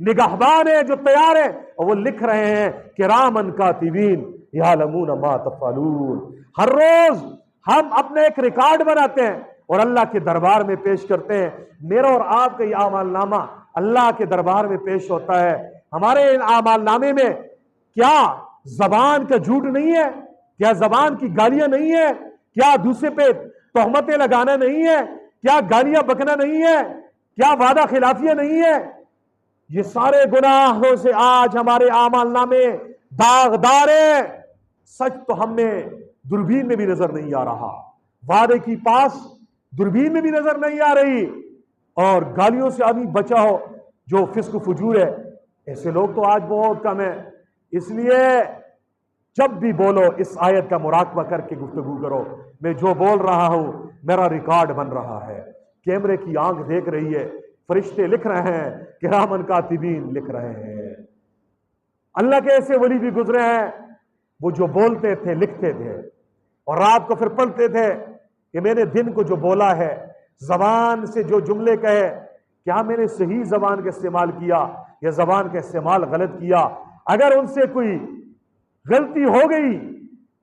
نگہبان ہے جو تیار ہے، اور وہ لکھ رہے ہیں کرامن کاتبین یعلمون ما تفعلون۔ ہر روز ہم اپنے ایک ریکارڈ بناتے ہیں اور اللہ کے دربار میں پیش کرتے ہیں۔ میرا اور آپ کا یہ اعمال نامہ اللہ کے دربار میں پیش ہوتا ہے۔ ہمارے ان اعمال نامے میں کیا زبان کا جھوٹ نہیں ہے؟ کیا زبان کی گالیاں نہیں ہے؟ کیا دوسرے پہ تہمتیں لگانا نہیں ہے؟ کیا گالیاں بکنا نہیں ہے؟ کیا وعدہ خلافیاں نہیں ہے؟ یہ سارے گناہوں سے آج ہمارے اعمال نامے داغدار ہیں۔ سچ تو ہم میں دوربین میں بھی نظر نہیں آ رہا، وعدے کی پاس دوربین میں بھی نظر نہیں آ رہی، اور گالیوں سے آدمی بچا ہو جو فسق و فجور ہے، ایسے لوگ تو آج بہت کم ہیں۔ اس لیے جب بھی بولو اس آیت کا مراقبہ کر کے گفتگو کرو۔ میں جو بول رہا ہوں میرا ریکارڈ بن رہا ہے، کیمرے کی آنکھ دیکھ رہی ہے، فرشتے لکھ رہے ہیں، کرامن کاتبین لکھ رہے ہیں۔ اللہ کے ایسے ولی بھی گزرے ہیں، وہ جو بولتے تھے لکھتے تھے، اور رات کو پھر پڑھتے تھے کہ میں نے دن کو جو بولا ہے، زبان سے جو جملے کہے، کیا میں نے صحیح زبان کا استعمال کیا یا زبان کا استعمال غلط کیا؟ اگر ان سے کوئی غلطی ہو گئی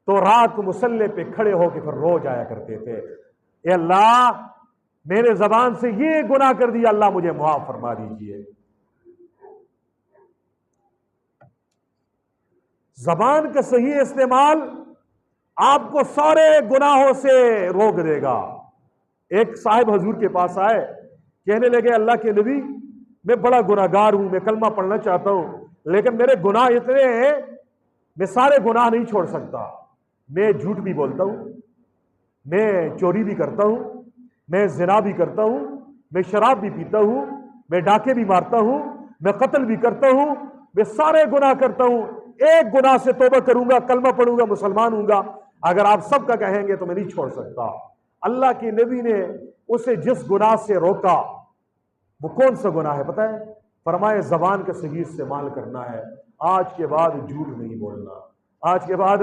تو رات کو مصلی پہ کھڑے ہو کے پھر رو جایا کرتے تھے، اے اللہ میں نے زبان سے یہ گناہ کر دیا، اللہ مجھے معاف فرما دیجئے۔ زبان کا صحیح استعمال آپ کو سارے گناہوں سے روک دے گا۔ ایک صاحب حضور کے پاس آئے، کہنے لگے اللہ کے نبی میں بڑا گناہگار ہوں، میں کلمہ پڑھنا چاہتا ہوں لیکن میرے گناہ اتنے ہیں، میں سارے گناہ نہیں چھوڑ سکتا۔ میں جھوٹ بھی بولتا ہوں، میں چوری بھی کرتا ہوں، میں زنا بھی کرتا ہوں، میں شراب بھی پیتا ہوں، میں ڈاکے بھی مارتا ہوں، میں قتل بھی کرتا ہوں، میں سارے گناہ کرتا ہوں، ایک گناہ سے توبہ کروں گا، کلمہ پڑھوں گا، مسلمان ہوں گا، اگر آپ سب کا کہیں گے تو میں نہیں چھوڑ سکتا۔ اللہ کے نبی نے اسے جس گناہ سے روکا وہ کون سا گناہ ہے پتہ ہے؟ فرمائے زبان کا صحیح استعمال کرنا ہے۔ آج کے بعد جھوٹ نہیں بولنا، آج کے بعد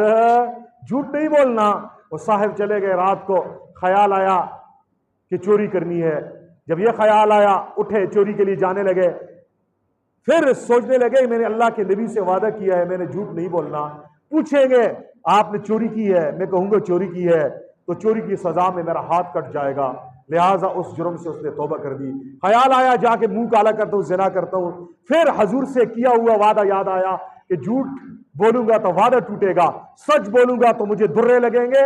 جھوٹ نہیں بولنا۔ وہ صاحب چلے گئے، رات کو خیال آیا کہ چوری کرنی ہے، جب یہ خیال آیا اٹھے چوری کے لیے جانے لگے، پھر سوچنے لگے میں نے اللہ کے نبی سے وعدہ کیا ہے میں نے جھوٹ نہیں بولنا۔ پوچھیں گے آپ نے چوری کی ہے، میں کہوں گا چوری کی ہے تو چوری کی سزا میں میرا ہاتھ کٹ جائے گا، لہٰذا اس جرم سے اس نے توبہ کر دی۔ خیال آیا جا کے منہ کالا کرتا ہوں، زنا کرتا ہوں، پھر حضور سے کیا ہوا وعدہ یاد آیا کہ جھوٹ بولوں گا تو وعدہ ٹوٹے گا، سچ بولوں گا تو مجھے درے لگیں گے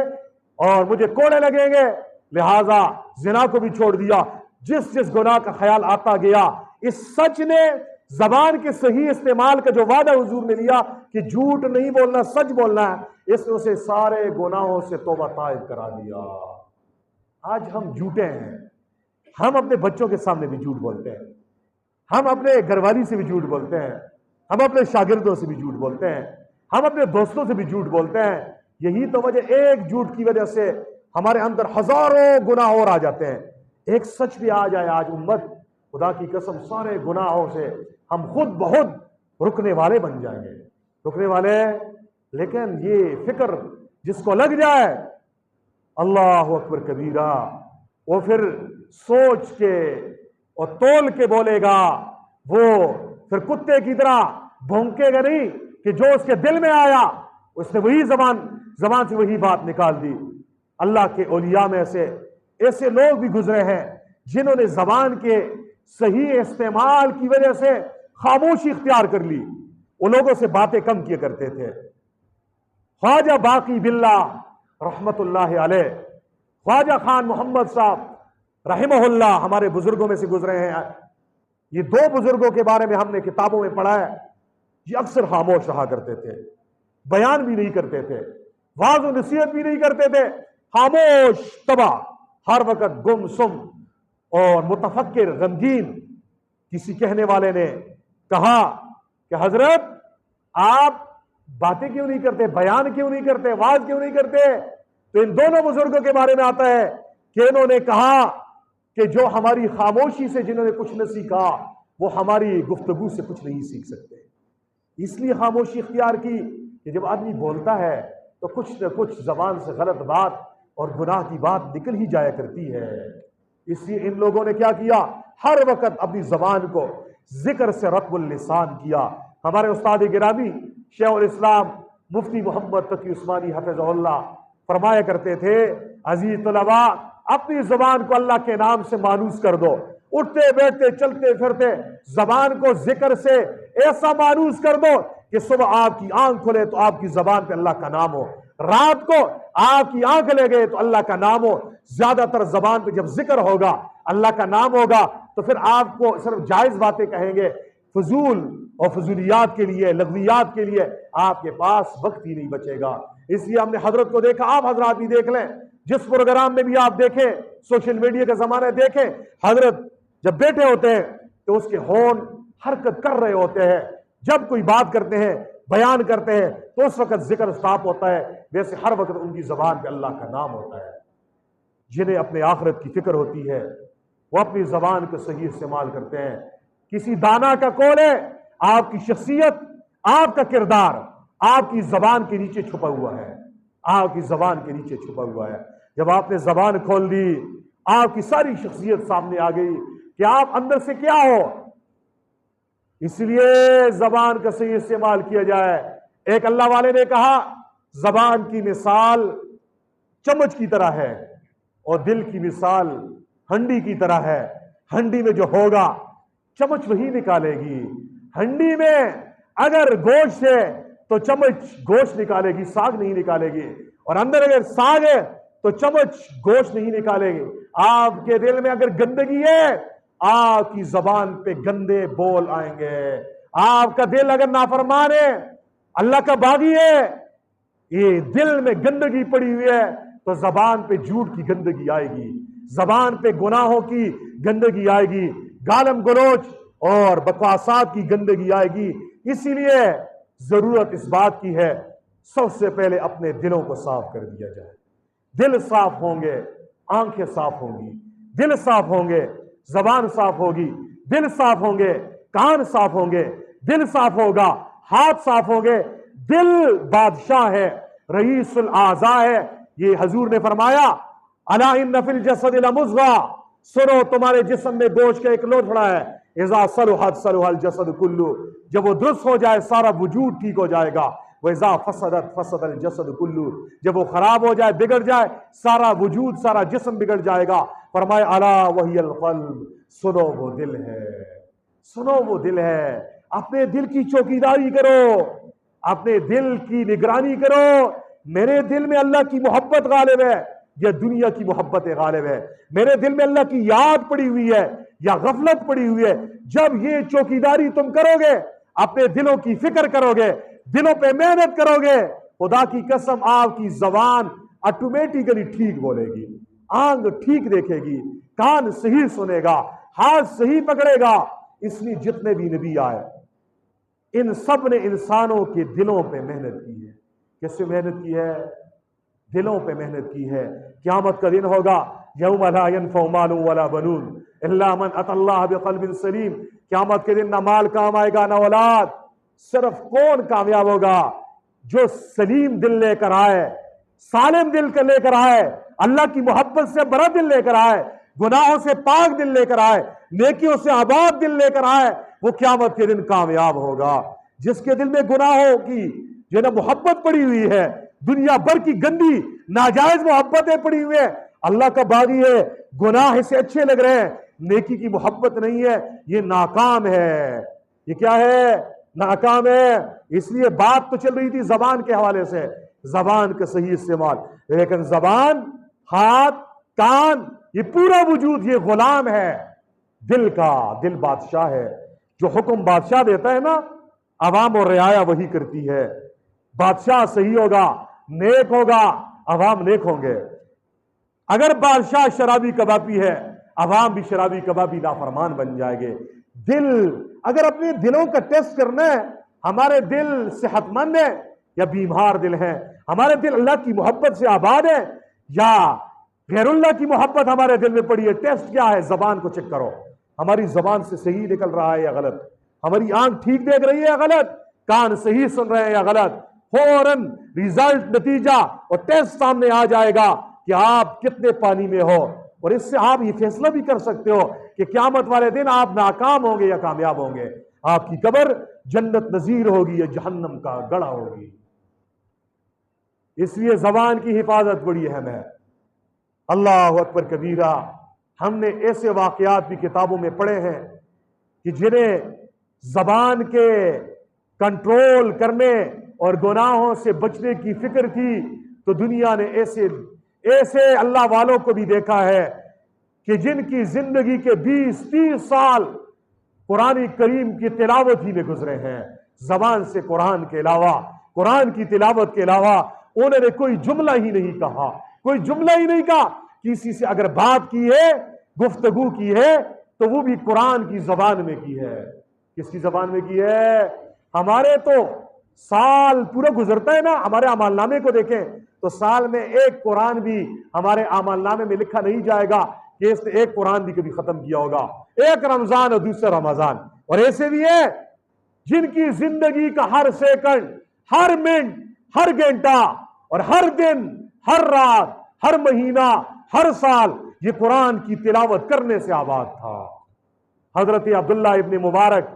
اور مجھے کوڑے لگیں گے، لہٰذا زنا کو بھی چھوڑ دیا۔ جس جس گناہ کا خیال آتا گیا، اس سچ نے زبان کے صحیح استعمال کا جو وعدہ حضور نے لیا کہ جھوٹ نہیں بولنا، سچ بولنا ہے، اس نے اسے سارے گناہوں سے توبہ طائب کرا دیا۔ آج ہم جھوٹے ہیں، ہم اپنے بچوں کے سامنے بھی جھوٹ بولتے ہیں، ہم اپنے گھر والی سے بھی جھوٹ بولتے ہیں، ہم اپنے شاگردوں سے بھی جھوٹ بولتے ہیں، ہم اپنے دوستوں سے بھی جھوٹ بولتے ہیں۔ یہی تو وجہ، ایک جھوٹ کی وجہ سے ہمارے اندر ہزاروں گناہ اور آ جاتے ہیں۔ ایک سچ بھی آ جائے، آج امت خدا کی قسم سارے گناہوں سے ہم خود بہت رکنے والے بن جائیں گے، رکنے والے۔ لیکن یہ فکر جس کو لگ جائے اللہ اکبر کبیرہ، وہ پھر سوچ کے اور تول کے بولے گا، وہ پھر کتے کی طرح بھونکے گا نہیں کہ جو اس کے دل میں آیا اس نے وہی زبان سے وہی بات نکال دی۔ اللہ کے اولیاء میں ایسے لوگ بھی گزرے ہیں جنہوں نے زبان کے صحیح استعمال کی وجہ سے خاموشی اختیار کر لی، وہ لوگوں سے باتیں کم کیا کرتے تھے۔ خواجہ باقی باللہ رحمت اللہ علیہ، خواجہ خان محمد صاحب رحمہ اللہ ہمارے بزرگوں میں سے گزرے ہیں۔ یہ دو بزرگوں کے بارے میں ہم نے کتابوں میں پڑھا ہے، یہ اکثر خاموش رہا کرتے تھے، بیان بھی نہیں کرتے تھے، واعظ و نصیحت بھی نہیں کرتے تھے، خاموش تباہ، ہر وقت گم سم اور متفکر غمگین۔ کسی کہنے والے نے کہا کہ حضرت آپ باتیں کیوں نہیں کرتے، بیان کیوں نہیں کرتے، واعظ کیوں نہیں کرتے؟ تو ان دونوں بزرگوں کے بارے میں آتا ہے کہ انہوں نے کہا کہ جو ہماری خاموشی سے جنہوں نے کچھ نہ سیکھا وہ ہماری گفتگو سے کچھ نہیں سیکھ سکتے۔ اس لیے خاموشی اختیار کی کہ جب آدمی بولتا ہے تو کچھ نہ کچھ زبان سے غلط بات اور گناہ کی بات نکل ہی جایا کرتی ہے۔ اس لیے ان لوگوں نے کیا کیا، ہر وقت اپنی زبان کو ذکر سے رطب اللسان کیا۔ ہمارے استاد گرامی شیخ الاسلام مفتی محمد تقی عثمانی حفظہ اللہ فرمایا کرتے تھے، عزیز طلباء اپنی زبان کو اللہ کے نام سے مانوس کر دو، اٹھتے بیٹھتے چلتے پھرتے زبان کو ذکر سے ایسا مانوس کر دو کہ صبح آپ کی آنکھ کھلے تو آپ کی زبان پہ اللہ کا نام ہو، رات کو آپ کی آنکھ لے گئے تو اللہ کا نام ہو۔ زیادہ تر زبان پہ جب ذکر ہوگا، اللہ کا نام ہوگا، تو پھر آپ کو صرف جائز باتیں کہیں گے، فضول اور فضولیات کے لیے، لغویات کے لیے آپ کے پاس وقت ہی نہیں بچے گا۔ اس لیے ہم نے حضرت کو دیکھا، آپ حضرات بھی دیکھ لیں، جس پروگرام میں بھی آپ دیکھیں، سوشل میڈیا کا زمانہ دیکھیں، حضرت جب بیٹھے ہوتے ہیں تو اس کے ہون حرکت کر رہے ہوتے ہیں، جب کوئی بات کرتے ہیں، بیان کرتے ہیں تو اس وقت ذکر سٹاپ ہوتا ہے، ویسے ہر وقت ان کی زبان پہ اللہ کا نام ہوتا ہے۔ جنہیں اپنے آخرت کی فکر ہوتی ہے وہ اپنی زبان کو صحیح استعمال کرتے ہیں۔ کسی دانا کا قول ہے، آپ کی شخصیت، آپ کا کردار آپ کی زبان کے نیچے چھپا ہوا ہے، آپ کی زبان کے نیچے چھپا ہوا ہے۔ جب آپ نے زبان کھول دی، آپ کی ساری شخصیت سامنے آ گئی کہ آپ اندر سے کیا ہو۔ اس لیے زبان کا صحیح استعمال کیا جائے۔ ایک اللہ والے نے کہا زبان کی مثال چمچ کی طرح ہے اور دل کی مثال ہنڈی کی طرح ہے۔ ہنڈی میں جو ہوگا چمچ وہی نکالے گی۔ ہنڈی میں اگر گوشت ہے تو چمچ گوشت نکالے گی، ساگ نہیں نکالے گی، اور اندر اگر ساگ ہے تو چمچ گوشت نہیں نکالے گی۔ آپ کے دل میں اگر گندگی ہے، آپ کی زبان پہ گندے بول آئیں گے۔ آپ کا دل اگر نافرمان ہے، اللہ کا باغی ہے، یہ دل میں گندگی پڑی ہوئی ہے تو زبان پہ جھوٹ کی گندگی آئے گی، زبان پہ گناہوں کی گندگی آئے گی، گالم گلوچ اور بکواسات کی گندگی آئے گی۔ اسی لیے ضرورت اس بات کی ہے سب سے پہلے اپنے دلوں کو صاف کر دیا جائے۔ دل صاف ہوں گے، آنکھیں صاف ہوں گی، دل صاف ہوں گے، زبان صاف ہوگی، دل صاف ہوں گے، کان صاف ہوں گے، دل صاف ہوگا، ہاتھ صاف ہوں گے۔ دل بادشاہ ہے، رئیس الاعضاء ہے۔ یہ حضور نے فرمایا الا ان فی الجسد لمضغہ، سنو تمہارے جسم میں گوشت کا ایک لوتھڑا ہے، اذا صلحت صلح الجسد کلہ، جب وہ درست ہو جائے سارا وجود ٹھیک ہو جائے گا، وَإِذَا فَسَدَتْ فَسَدَ الْجَسَدُ كُلُّهُ، جب وہ خراب ہو جائے، بگڑ جائے، سارا وجود، سارا جسم بگڑ جائے گا۔ فرمایا الا وہی القلب، سنو وہ دل ہے، سنو وہ دل ہے۔ اپنے دل کی چوکیداری کرو، اپنے دل کی نگرانی کرو۔ میرے دل میں اللہ کی محبت غالب ہے یا دنیا کی محبت غالب ہے؟ میرے دل میں اللہ کی یاد پڑی ہوئی ہے یا غفلت پڑی ہوئی ہے؟ جب یہ چوکیداری تم کرو گے، اپنے دلوں کی فکر کرو گے، دلوں پہ محنت کرو گے، خدا کی قسم آپ کی زبان آٹومیٹیکلی ٹھیک بولے گی، آنکھ ٹھیک دیکھے گی، کان صحیح سنے گا، ہاتھ صحیح پکڑے گا۔ اس لیے جتنے بھی نبی آئے ان سب نے انسانوں کے دلوں پہ محنت کی ہے۔ کس سے محنت کی ہے؟ دلوں پہ محنت کی ہے۔ قیامت کا دن ہوگا، یوم لا ینفع مال ولا بنون الا من اتى اللہ بقلب سلیم۔ قیامت کے دن نہ مال کام آئے گا نہ اولاد، صرف کون کامیاب ہوگا؟ جو سلیم دل لے کر آئے، سالم دل کا لے کر آئے، اللہ کی محبت سے بڑا دل لے کر آئے، گناہوں سے پاک دل لے کر آئے، نیکیوں سے آباد دل لے کر آئے، وہ قیامت کے دن کامیاب ہوگا۔ جس کے دل میں گناہوں کی جو نا محبت پڑی ہوئی ہے، دنیا بھر کی گندی ناجائز محبتیں پڑی ہوئی ہیں، اللہ کا باغی ہے، گناہ اسے اچھے لگ رہے ہیں، نیکی کی محبت نہیں ہے، یہ ناکام ہے۔ یہ کیا ہے؟ ناکام ہے۔ اس لیے بات تو چل رہی تھی زبان کے حوالے سے، زبان کا صحیح استعمال، لیکن زبان، ہاتھ، کان، یہ پورا وجود یہ غلام ہے دل کا۔ دل بادشاہ ہے، جو حکم بادشاہ دیتا ہے نا، عوام اور رعایا وہی کرتی ہے۔ بادشاہ صحیح ہوگا، نیک ہوگا، عوام نیک ہوں گے۔ اگر بادشاہ شرابی کبابی ہے، عوام بھی شرابی کبابی نافرمان بن جائے گے۔ دل، اگر اپنے دلوں کا ٹیسٹ کرنا ہے، ہمارے دل صحت مند ہے یا بیمار دل ہیں، ہمارے دل اللہ کی محبت سے آباد ہے یا غیر اللہ کی محبت ہمارے دل میں پڑی ہے، ٹیسٹ کیا ہے؟ زبان کو چیک کرو، ہماری زبان سے صحیح نکل رہا ہے یا غلط، ہماری آنکھ ٹھیک دیکھ رہی ہے یا غلط، کان صحیح سن رہے ہیں یا غلط۔ فوراً ریزلٹ، نتیجہ اور ٹیسٹ سامنے آ جائے گا کہ آپ کتنے پانی میں ہو، اور اس سے آپ یہ فیصلہ بھی کر سکتے ہو کہ قیامت والے دن آپ ناکام ہوں گے یا کامیاب ہوں گے، آپ کی قبر جنت نظیر ہوگی یا جہنم کا گڑھا ہوگی۔ اس لیے زبان کی حفاظت بڑی اہم ہے۔ اللہ اکبر کبیرہ، ہم نے ایسے واقعات بھی کتابوں میں پڑھے ہیں کہ جنہیں زبان کے کنٹرول کرنے اور گناہوں سے بچنے کی فکر تھی، تو دنیا نے ایسے اللہ والوں کو بھی دیکھا ہے کہ جن کی زندگی کے 20-30 سال قرآن کریم کی تلاوت ہی میں گزرے ہیں۔ زبان سے قرآن کے علاوہ، قرآن کی تلاوت کے علاوہ انہوں نے کوئی جملہ ہی نہیں کہا، کوئی جملہ ہی نہیں کہا۔ کسی سے اگر بات کی ہے، گفتگو کی ہے، تو وہ بھی قرآن کی زبان میں کی ہے۔ کس کی زبان میں کی ہے؟ ہمارے تو سال پورا گزرتا ہے نا، ہمارے اعمال نامے کو دیکھیں تو سال میں ایک قرآن بھی ہمارے اعمال نامے میں لکھا نہیں جائے گا کہ اس نے ایک قرآن بھی کبھی ختم کیا ہوگا، ایک رمضان اور دوسرا رمضان۔ اور ایسے بھی ہے جن کی زندگی کا ہر سیکنڈ، ہر منٹ، ہر گھنٹہ اور ہر دن، ہر رات، ہر مہینہ، ہر سال یہ قرآن کی تلاوت کرنے سے آباد تھا۔ حضرت عبداللہ ابن مبارک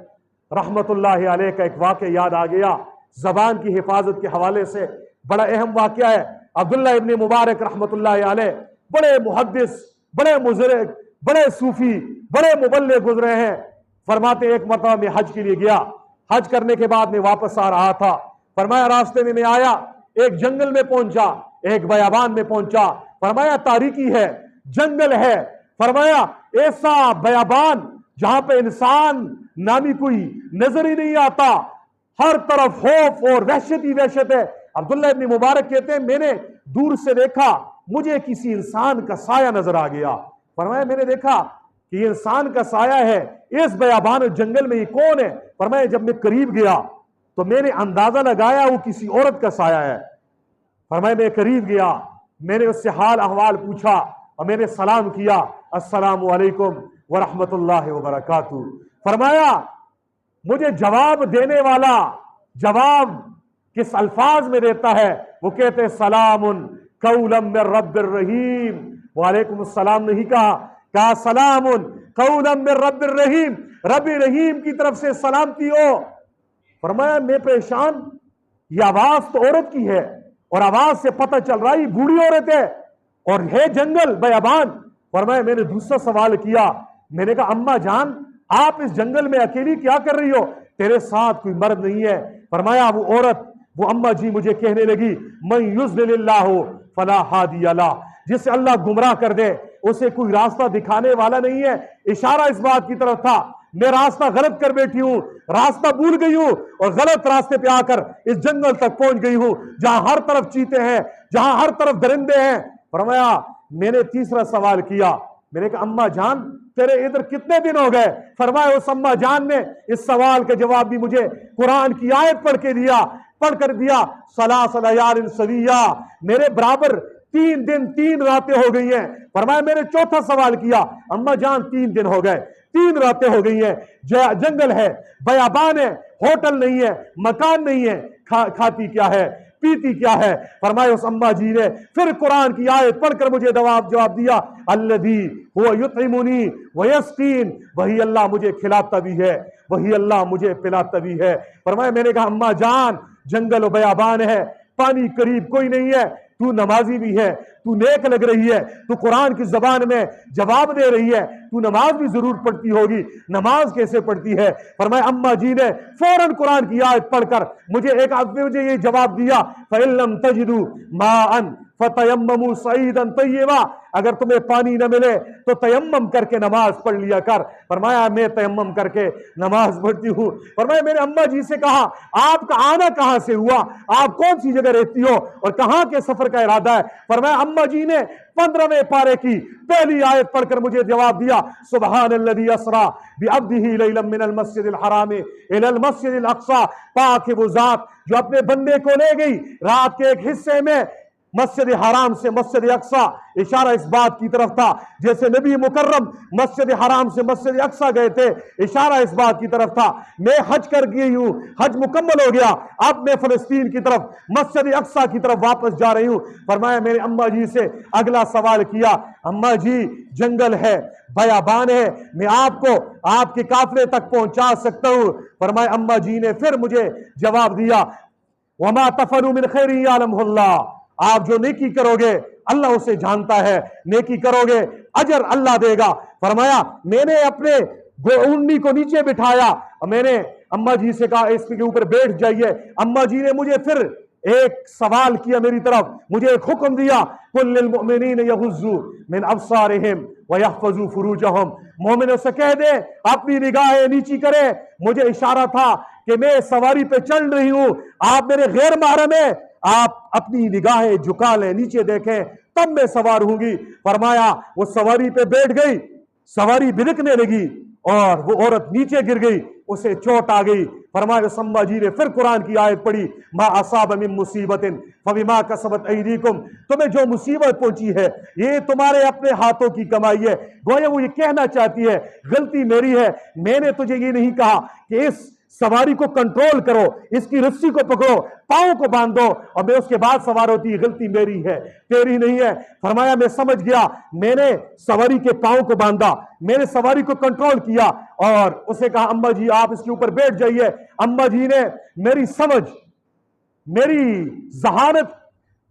رحمت اللہ علیہ کا ایک واقعہ یاد آ گیا زبان کی حفاظت کے حوالے سے، بڑا اہم واقعہ ہے۔ عبداللہ ابن مبارک رحمت اللہ علیہ بڑے محدث، بڑے مزرع، بڑے صوفی، بڑے مبلغ گزرے ہیں۔ فرماتے ایک مرتبہ میں حج کے لیے گیا، حج کرنے کے بعد میں واپس آ رہا تھا، فرمایا راستے میں آیا، ایک جنگل میں پہنچا، ایک بیابان میں پہنچا، فرمایا تاریکی ہے، جنگل ہے، فرمایا ایسا بیابان جہاں پہ انسان نامی کوئی نظر ہی نہیں آتا، ہر طرف خوف اور وحشت ہی وحشت ہے۔ عبداللہ ابن مبارک کہتے ہیں میں نے دور سے دیکھا، مجھے کسی انسان کا سایہ نظر آ گیا۔ فرمایا میں نے دیکھا کہ یہ انسان کا سایہ ہے، اس بیابان جنگل میں یہ کون ہے؟ فرمایا جب میں قریب گیا تو میں نے اندازہ لگایا وہ کسی عورت کا سایہ ہے۔ فرمایا میں قریب گیا، میں نے اس سے حال احوال پوچھا اور میں نے سلام کیا، السلام علیکم ورحمت اللہ وبرکاتہ۔ فرمایا مجھے جواب دینے والا جواب کس الفاظ میں دیتا ہے؟ وہ کہتے سلام قولا من رب الرحیم۔ وعلیکم السلام نہیں کہا سلام قولا من رب الرحیم، رب رحیم کی طرف سے سلامتی ہو۔ فرمایا میں پریشان، یہ آواز تو عورت کی ہے اور آواز سے پتہ چل رہا ہے یہ بوڑھی عورت ہے اور ہے جنگل بیابان۔ فرمایا میں نے دوسرا سوال کیا، میں نے کہا اماں جان آپ اس جنگل میں اکیلی کیا کر رہی ہو؟ تیرے ساتھ کوئی مرد نہیں ہے؟ فرمایا وہ عورت، وہ اماں جی مجھے کہنے لگی من یضلل اللہ فلا ہادی لہ، جسے اللہ گمراہ کر دے اسے کوئی راستہ دکھانے والا نہیں ہے۔ اشارہ اس بات کی طرف تھا میں راستہ غلط کر بیٹھی ہوں، راستہ بھول گئی ہوں اور غلط راستے پہ آ کر اس جنگل تک پہنچ گئی ہوں جہاں ہر طرف چیتے ہیں، جہاں ہر طرف درندے ہیں۔ فرمایا میں نے تیسرا سوال کیا، میں نے کہا اماں جان تیرے ادھر کتنے دن ہو گئے؟ فرمایا اس اماں جان نے اس سوال کا جواب بھی مجھے قرآن کی آیت پڑھ کر دیا ثلاث لیال سویہ، میرے برابر 3 دن 3 راتیں ہو گئی ہیں۔ فرمایا میں نے چوتھا سوال کیا، اماں جان 3 دن ہو گئے، 3 راتیں ہو گئی ہیں، جنگل ہے، بیابان ہے، ہوٹل نہیں ہے، مکان نہیں ہے، کھاتی کیا ہے؟ پیتی کیا ہے؟ فرمایا اس اماں جی نے پھر قرآن کی آیت پڑھ کر مجھے جواب دیا، الذی هو یطعمنی ویسقین، وہی اللہ مجھے کھلاتا بھی ہے، وہی اللہ مجھے پلاتا بھی ہے۔ فرمایا میں نے کہا اماں جان جنگل و بیابان ہے، پانی قریب کوئی نہیں ہے، تو نمازی بھی ہے، تو نیک لگ رہی ہے، تو قرآن کی زبان میں جواب دے رہی ہے، تو نماز بھی ضرور پڑھتی ہوگی، نماز کیسے پڑھتی ہے؟ فرمایا اماں جی نے فوراً قرآن کی آیت پڑھ کر مجھے یہ جواب دیا، فَإِن لَّمْ تَجِدُوا مَاءً فَتَيَمَّمُوا صَعِيدًا طَيِّبًا، اگر تمہیں پانی نہ ملے تو تیمم کر کے نماز پڑھ لیا کر۔ فرمایا میں تیمم کر کے نماز پڑھتی ہوں۔ فرمایا میں نے اماں جی سے کہا آپ کا آنا کہاں سے ہوا، آپ کون سی جگہ رہتی ہو اور کہاں کے سفر کا ارادہ ہے؟ فرمایا اماں جی نے 15ویں پارے کی پہلی آیت پڑھ کر مجھے جواب دیا، سبحان الذی اسریٰ بعبدہ لیلا من المسجد الحرام الی المسجد الاقصی، پاک ہے وہ ذات جو اپنے بندے کو لے گئی رات کے ایک حصے میں مسجد حرام سے مسجد اقصی۔ اشارہ اس بات کی طرف تھا جیسے نبی مکرم مسجد حرام سے مسجد اقصی گئے تھے، اشارہ اس بات کی طرف تھا میں حج کر گئی ہوں، حج مکمل ہو گیا، اب میں فلسطین کی طرف مسجد اقصی کی طرف واپس جا رہی ہوں۔ فرمایا میں نے اماں جی سے اگلا سوال کیا، اماں جی جنگل ہے، بیابان ہے، میں آپ کو آپ کے قافلے تک پہنچا سکتا ہوں؟ فرمایا اماں جی نے پھر مجھے جواب دیا، وما تفعلوا من خیر یعلمہ اللہ، آپ جو نیکی کرو گے اللہ اسے جانتا ہے، نیکی کرو گے اجر اللہ دے گا۔ فرمایا میں نے اپنے اونی کو نیچے بٹھایا اور میں نے اماں جی سے کہا اس کے اوپر بیٹھ جائیے۔ اماں جی نے مجھے پھر ایک سوال کیا میری طرف، مجھے ایک حکم دیا، قل للمؤمنین یغضوا من ابصارہم ویحفظوا فروجہم، مومنوں سے کہہ دے اپنی نگاہیں نیچی کرے۔ مجھے اشارہ تھا کہ میں سواری پہ چل رہی ہوں، آپ میرے غیر محرم ہیں، آپ اپنی نگاہیں جھکا لیں، نیچے دیکھیں، تب میں سوار ہوں گی۔ فرمایا وہ سواری پہ بیٹھ گئی، سواری بلکنے لگی اور وہ عورت نیچے گر گئی، اسے چوٹ آ گئی۔ فرمایا اماں جی نے پھر قرآن کی آیت پڑھی، ما اصاب من مصیبت فبما کسبت ایدیکم، تمہیں جو مصیبت پہنچی ہے یہ تمہارے اپنے ہاتھوں کی کمائی ہے۔ گویا وہ یہ کہنا چاہتی ہے غلطی میری ہے، میں نے تجھے یہ نہیں کہا کہ اس سواری کو کنٹرول کرو، اس کی رسی کو پکڑو، پاؤں کو باندھو اور میں اس کے بعد سوار ہوتی، غلطی میری ہے تیری نہیں ہے۔ فرمایا میں سمجھ گیا، میں نے سواری کے پاؤں کو باندھا، میں نے سواری کو کنٹرول کیا اور اسے کہا اماں جی آپ اس کے اوپر بیٹھ جائیے۔ اماں جی نے میری سمجھ، میری ذہانت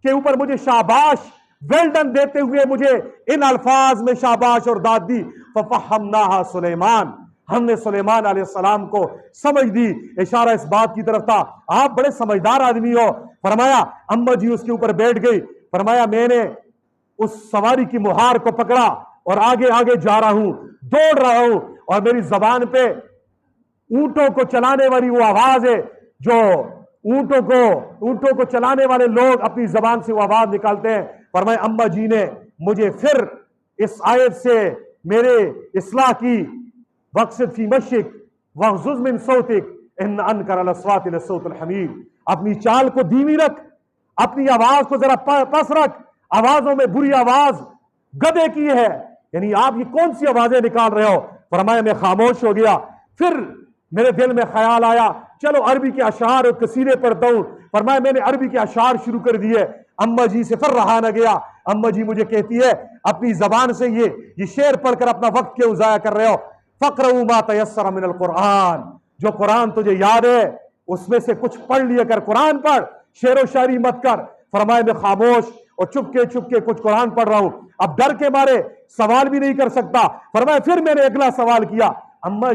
کے اوپر مجھے شاباش ویلڈن دیتے ہوئے مجھے ان الفاظ میں شاباش اور داد دی، ففہمناہا سلیمان، ہم نے سلیمان علیہ السلام کو سمجھ دی۔ اشارہ اس بات کی طرف تھا آپ بڑے سمجھدار آدمی ہو۔ فرمایا اماں جی اس کے اوپر بیٹھ گئی۔ فرمایا میں نے اس سواری کی مہار کو پکڑا اور آگے آگے جا رہا ہوں، دوڑ رہا ہوں اور میری زبان پہ اونٹوں کو چلانے والی وہ آواز ہے جو اونٹوں کو چلانے والے لوگ اپنی زبان سے وہ آواز نکالتے ہیں۔ فرمایا اماں جی نے مجھے پھر اس آیت سے میرے اصلاح کی، وقصد فی مشک واغضض من صوتک ان انکر الاصوات لصوت الحمیر، اپنی چال کو دھیمی رکھ، اپنی آواز کو ذرا پس رکھ، آوازوں میں بری آواز گدھے کی ہے، یعنی آپ یہ کون سی آوازیں نکال رہے ہو؟ فرمایا میں خاموش ہو گیا۔ پھر میرے دل میں خیال آیا چلو عربی کے اشعار اور قصیدے پڑھتا ہوں۔ فرمایا میں نے عربی کے اشعار شروع کر دیے۔ اماں جی سے پھر رہا نہ گیا۔ اماں جی مجھے کہتی ہے اپنی زبان سے یہ شعر پڑھ کر اپنا وقت کیوں ضائع کر رہے ہو؟ فَقْرَؤُوا مَا تَيَسَّرَ مِنَ الْقُرْآنِ، جو قرآن تجھے یاد ہے اس میں سے کچھ پڑھ لیا کر، قرآن پڑھ، شعر و شاعری مت کر۔ فرمایا میں خاموش اور چپ کے کچھ قرآن پڑھ رہا ہوں، اب ڈر کے مارے سوال بھی نہیں کر سکتا۔ فرمایا پھر میں نے اگلا سوال کیا، اماں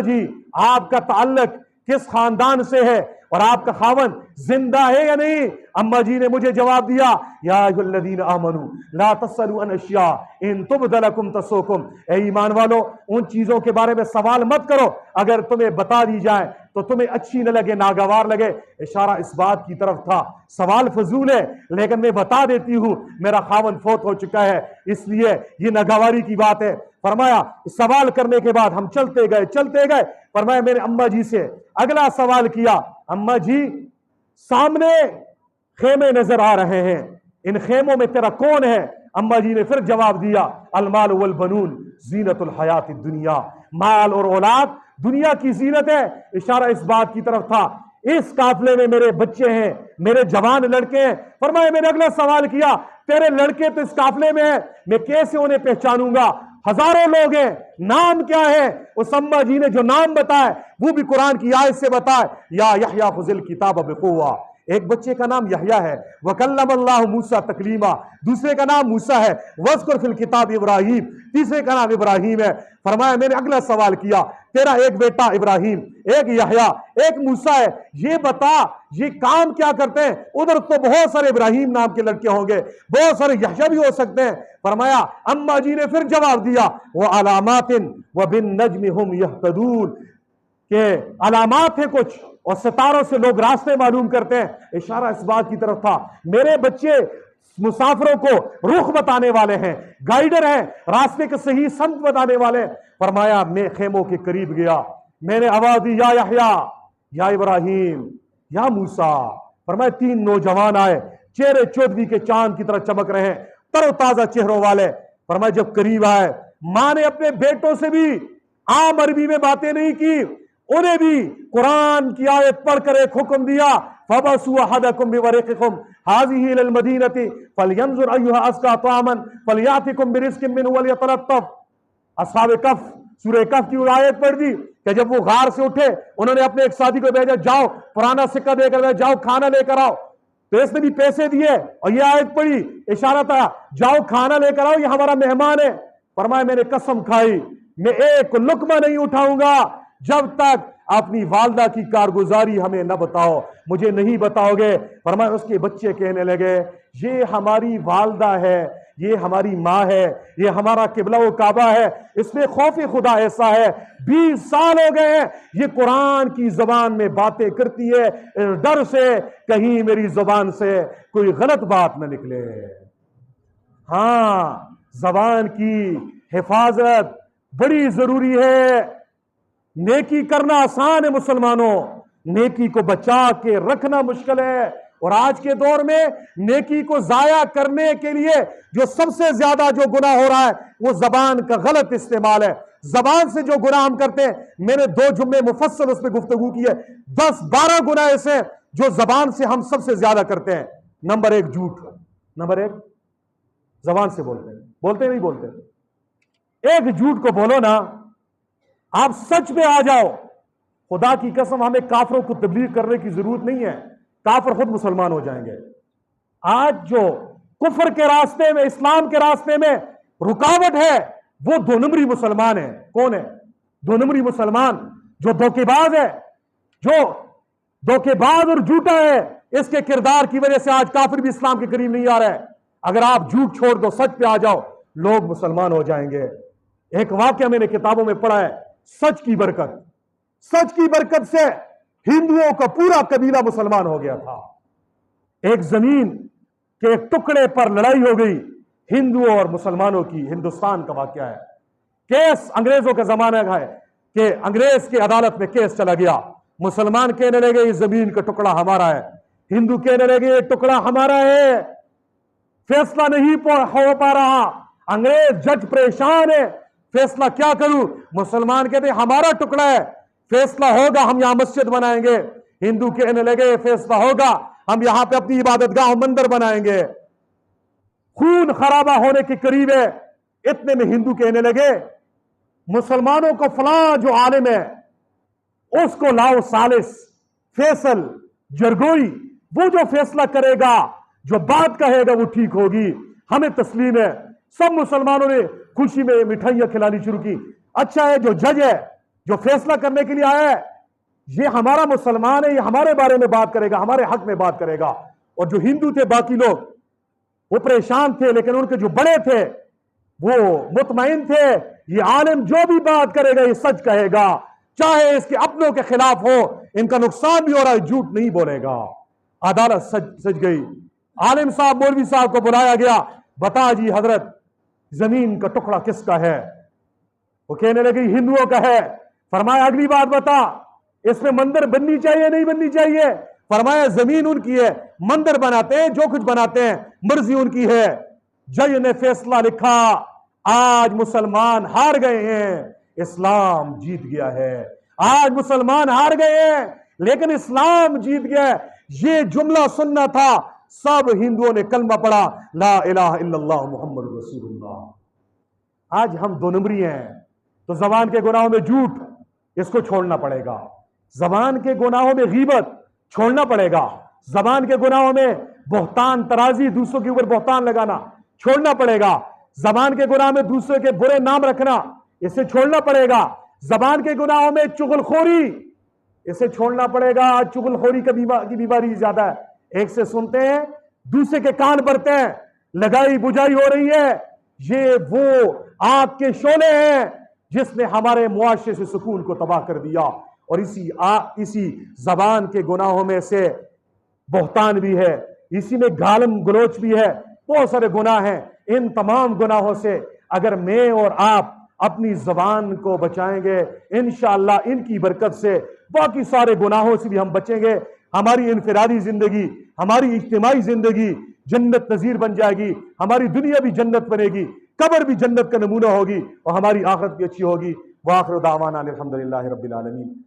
جی آپ کا تعلق کس خاندان سے ہے اور آپ کا خاوند زندہ ہے یا نہیں؟ اماں جی نے مجھے جواب دیا، یا ایھا الذین آمنوا لا تسألوا عن اشیاء ان تبد لکم تسؤکم، اے ایمان والو ان چیزوں کے بارے میں سوال مت کرو، اگر تمہیں بتا دی جائے تو تمہیں اچھی نہ لگے، ناگوار لگے۔ اشارہ اس بات کی طرف تھا سوال فضول ہے لیکن میں بتا دیتی ہوں میرا خاوند فوت ہو چکا ہے، اس لیے یہ ناگواری کی بات ہے۔ فرمایا سوال کرنے کے بعد ہم چلتے گئے۔ فرمایا میں نے اماں جی سے اگلا سوال کیا، اماں جی سامنے خیمے نظر آ رہے ہیں، ان خیموں میں تیرا کون ہے؟ اماں جی نے پھر جواب دیا، المال والبنون زینت الحیات الدنیا، مال اور اولاد دنیا کی زینت ہے۔ اشارہ اس بات کی طرف تھا اس قافلے میں میرے بچے ہیں، میرے جوان لڑکے ہیں۔ فرمایا میں نے اگلا سوال کیا، تیرے لڑکے تو اس قافلے میں ہیں، میں کیسے انہیں پہچانوں گا؟ ہزاروں لوگ ہیں، نام کیا ہے؟ اسامہ جی نے جو نام بتایا وہ بھی قرآن کی آیت سے بتایا، یا یحییٰ خذ الکتاب بقوہ۔ ایک بچے کا نام یحییٰ ہے، وَكَلَّمَ اللَّهُ موسیٰ تکلیما، دوسرے کا نام موسیٰ ہے، وَاذْكُرْ فِي الْكِتَابِ ابراہیم، تیسرے کا نام ابراہیم ہے۔ فرمایا میں نے اگلا سوال کیا، تیرا ایک بیٹا ابراہیم، ایک یحییٰ، ایک موسیٰ ہے، یہ بتا یہ کام کیا کرتے ہیں؟ ادھر تو بہت سارے ابراہیم نام کے لڑکے ہوں گے، بہت سارے یحییٰ بھی ہو سکتے ہیں۔ فرمایا اماں جی نے پھر جواب دیا، وَعَلَامَاتٍ وَبِالنَّجْمِ هُمْ يَهْتَدُونَ، کہ علامات ہیں کچھ اور ستاروں سے لوگ راستے معلوم کرتے ہیں۔ اشارہ اس بات کی طرف تھا میرے بچے مسافروں کو رخ بتانے والے ہیں، گائیڈر ہیں، راستے کے صحیح سمت بتانے والے ہیں۔ فرمایا میں خیموں کے قریب گیا، میں نے آواز دی، یا یحییٰ، یا ابراہیم، یا موسیٰ۔ فرمایا تین نوجوان آئے، چہرے چودھویں کے چاند کی طرح چمک رہے ہیں، تر و تازہ چہروں والے۔ فرمایا جب قریب آئے، ماں نے اپنے بیٹوں سے بھی عام عربی میں باتیں نہیں کی، انہیں بھی قرآن کی آیت پڑھ کر ایک حکم دیا، فَبَعْثُوا أَحَدَكُمْ بِوَرِقِكُمْ هَٰذِهِ إِلَى الْمَدِينَةِ فَلْيَنظُرْ أَيُّهَا أَزْكَىٰ طَعَامًا فَلْيَأْتِكُمْ بِرِزْقٍ مِّنْهُ وَلْيَتَلَطَّفْ۔ اصحاب کہف، سورہ کہف کی آیت پڑھ دی کہ جب وہ غار سے اٹھے، انہوں نے اپنے ایک ساتھی کو بھیجا، جاؤ پرانا سکہ دے کر جاؤ کھانا لے کر آؤ۔ تو اس نے بھی پیسے دیے اور یہ آیت پڑھی، اشارہ تھا جاؤ کھانا لے کر آؤ، یہ ہمارا مہمان ہے۔ فرمایا میں نے قسم کھائی میں ایک لقمہ نہیں اٹھاؤں گا جب تک اپنی والدہ کی کارگزاری ہمیں نہ بتاؤ، مجھے نہیں بتاؤ گے۔ فرمایا اس کے بچے کہنے لگے یہ ہماری والدہ ہے، یہ ہماری ماں ہے، یہ ہمارا قبلہ و کعبہ ہے، اس میں خوف خدا ایسا ہے، 20 سال ہو گئے ہیں یہ قرآن کی زبان میں باتیں کرتی ہے، ڈر سے کہیں میری زبان سے کوئی غلط بات نہ نکلے۔ ہاں، زبان کی حفاظت بڑی ضروری ہے۔ نیکی کرنا آسان ہے مسلمانوں، نیکی کو بچا کے رکھنا مشکل ہے۔ اور آج کے دور میں نیکی کو ضائع کرنے کے لیے جو سب سے زیادہ جو گناہ ہو رہا ہے وہ زبان کا غلط استعمال ہے۔ زبان سے جو گناہ ہم کرتے ہیں، میں نے 2 جمعے مفصل اس پہ گفتگو کی ہے، 10-12 گناہ ایسے ہیں جو زبان سے ہم سب سے زیادہ کرتے ہیں۔ نمبر 1 جھوٹ، نمبر 1 زبان سے بولتے نہیں بولتے؟ ایک جھوٹ کو بولو نا، آپ سچ پہ آ جاؤ۔ خدا کی قسم ہمیں کافروں کو تبلیغ کرنے کی ضرورت نہیں ہے، کافر خود مسلمان ہو جائیں گے۔ آج جو کفر کے راستے میں، اسلام کے راستے میں رکاوٹ ہے وہ 2 نمبری مسلمان ہے۔ کون ہے 2 نمبری مسلمان؟ جو دھوکے باز ہے، جو دھوکے باز اور جھوٹا ہے، اس کے کردار کی وجہ سے آج کافر بھی اسلام کے قریب نہیں آ رہا ہے۔ اگر آپ جھوٹ چھوڑ دو، سچ پہ آ جاؤ، لوگ مسلمان ہو جائیں گے۔ ایک واقعہ میں نے کتابوں میں پڑھا ہے، سچ کی برکت سے ہندوؤں کا پورا قبیلہ مسلمان ہو گیا تھا۔ ایک زمین کے ایک ٹکڑے پر لڑائی ہو گئی ہندوؤں اور مسلمانوں کی، ہندوستان کا واقعہ ہے۔ کیس انگریزوں کا زمانہ ہے کہ انگریز کی عدالت میں کیس چلا گیا، مسلمان کہنے لگے یہ زمین کا ٹکڑا ہمارا ہے، ہندو کہنے لگے یہ ٹکڑا ہمارا ہے، فیصلہ نہیں ہو پا رہا، انگریز جج پریشان ہے، فیصلہ کیا کروں؟ مسلمان کہتے ہیں ہمارا ٹکڑا ہے، فیصلہ ہوگا ہم یہاں مسجد بنائیں گے۔ ہندو کہنے لگے فیصلہ ہوگا ہم یہاں پہ اپنی عبادت گاہ مندر بنائیں گے۔ خون خرابہ ہونے کے قریب ہے، اتنے میں ہندو کہنے لگے مسلمانوں کو فلاں جو عالم ہے اس کو لاؤ، ثالث فیصل جرگوئی، وہ جو فیصلہ کرے گا، جو بات کہے گا وہ ٹھیک ہوگی، ہمیں تسلیم ہے۔ سب مسلمانوں نے خوشی میں مٹھائیاں کھلانی شروع کی۔ اچھا ہے جو جج ہے، جو فیصلہ کرنے کے لیے آیا ہے، یہ ہمارا مسلمان ہے، یہ ہمارے بارے میں بات کرے گا، ہمارے حق میں بات کرے گا۔ اور جو ہندو تھے باقی لوگ وہ پریشان تھے، لیکن ان کے جو بڑے تھے وہ مطمئن تھے یہ عالم جو بھی بات کرے گا یہ سچ کہے گا، چاہے اس کے اپنوں کے خلاف ہو، ان کا نقصان بھی ہو رہا ہے، جھوٹ نہیں بولے گا۔ عدالت سج گئی، عالم صاحب مولوی صاحب کو بلایا گیا، بتا جی حضرت زمین کا ٹکڑا کس کا ہے؟ وہ کہنے لگے ہندوؤں کا ہے۔ فرمایا اگلی بات بتا، اس میں مندر بننی چاہیے نہیں بننی چاہیے؟ فرمایا زمین ان کی ہے، مندر بناتے ہیں جو کچھ بناتے ہیں، مرضی ان کی ہے۔ جج نے فیصلہ لکھا، آج مسلمان ہار گئے ہیں، اسلام جیت گیا ہے۔ آج مسلمان ہار گئے ہیں، لیکن اسلام جیت گیا. یہ جملہ سننا تھا. سب ہندوؤں نے کلمہ پڑھا لا الہ الا اللہ محمد رسول اللہ. آج ہم 2 نمبری ہیں. تو زبان کے گناہوں میں جھوٹ، اس کو چھوڑنا پڑے گا. زبان کے گناہوں میں غیبت چھوڑنا پڑے گا. زبان کے گناہوں میں بہتان ترازی، دوسروں کے اوپر بہتان لگانا چھوڑنا پڑے گا. زبان کے گناہ میں دوسرے کے برے نام رکھنا، اسے چھوڑنا پڑے گا. زبان کے گناہوں میں چغل خوری، اسے چھوڑنا پڑے گا. آج چغل خوری کی بیماری زیادہ ہے. ایک سے سنتے ہیں، دوسرے کے کان بھرتے ہیں، لگائی بجائی ہو رہی ہے. یہ وہ آگ کے شعلے ہیں جس نے ہمارے معاشرے سے سکون کو تباہ کر دیا. اور اسی زبان کے گناہوں میں سے بہتان بھی ہے، اسی میں گالم گلوچ بھی ہے، بہت سارے گناہ ہیں. ان تمام گناہوں سے اگر میں اور آپ اپنی زبان کو بچائیں گے، انشاءاللہ ان کی برکت سے باقی سارے گناہوں سے بھی ہم بچیں گے. ہماری انفرادی زندگی، ہماری اجتماعی زندگی جنت نظیر بن جائے گی. ہماری دنیا بھی جنت بنے گی، قبر بھی جنت کا نمونہ ہوگی، اور ہماری آخرت بھی اچھی ہوگی. وآخر دعوانا الحمدللہ رب العالمین.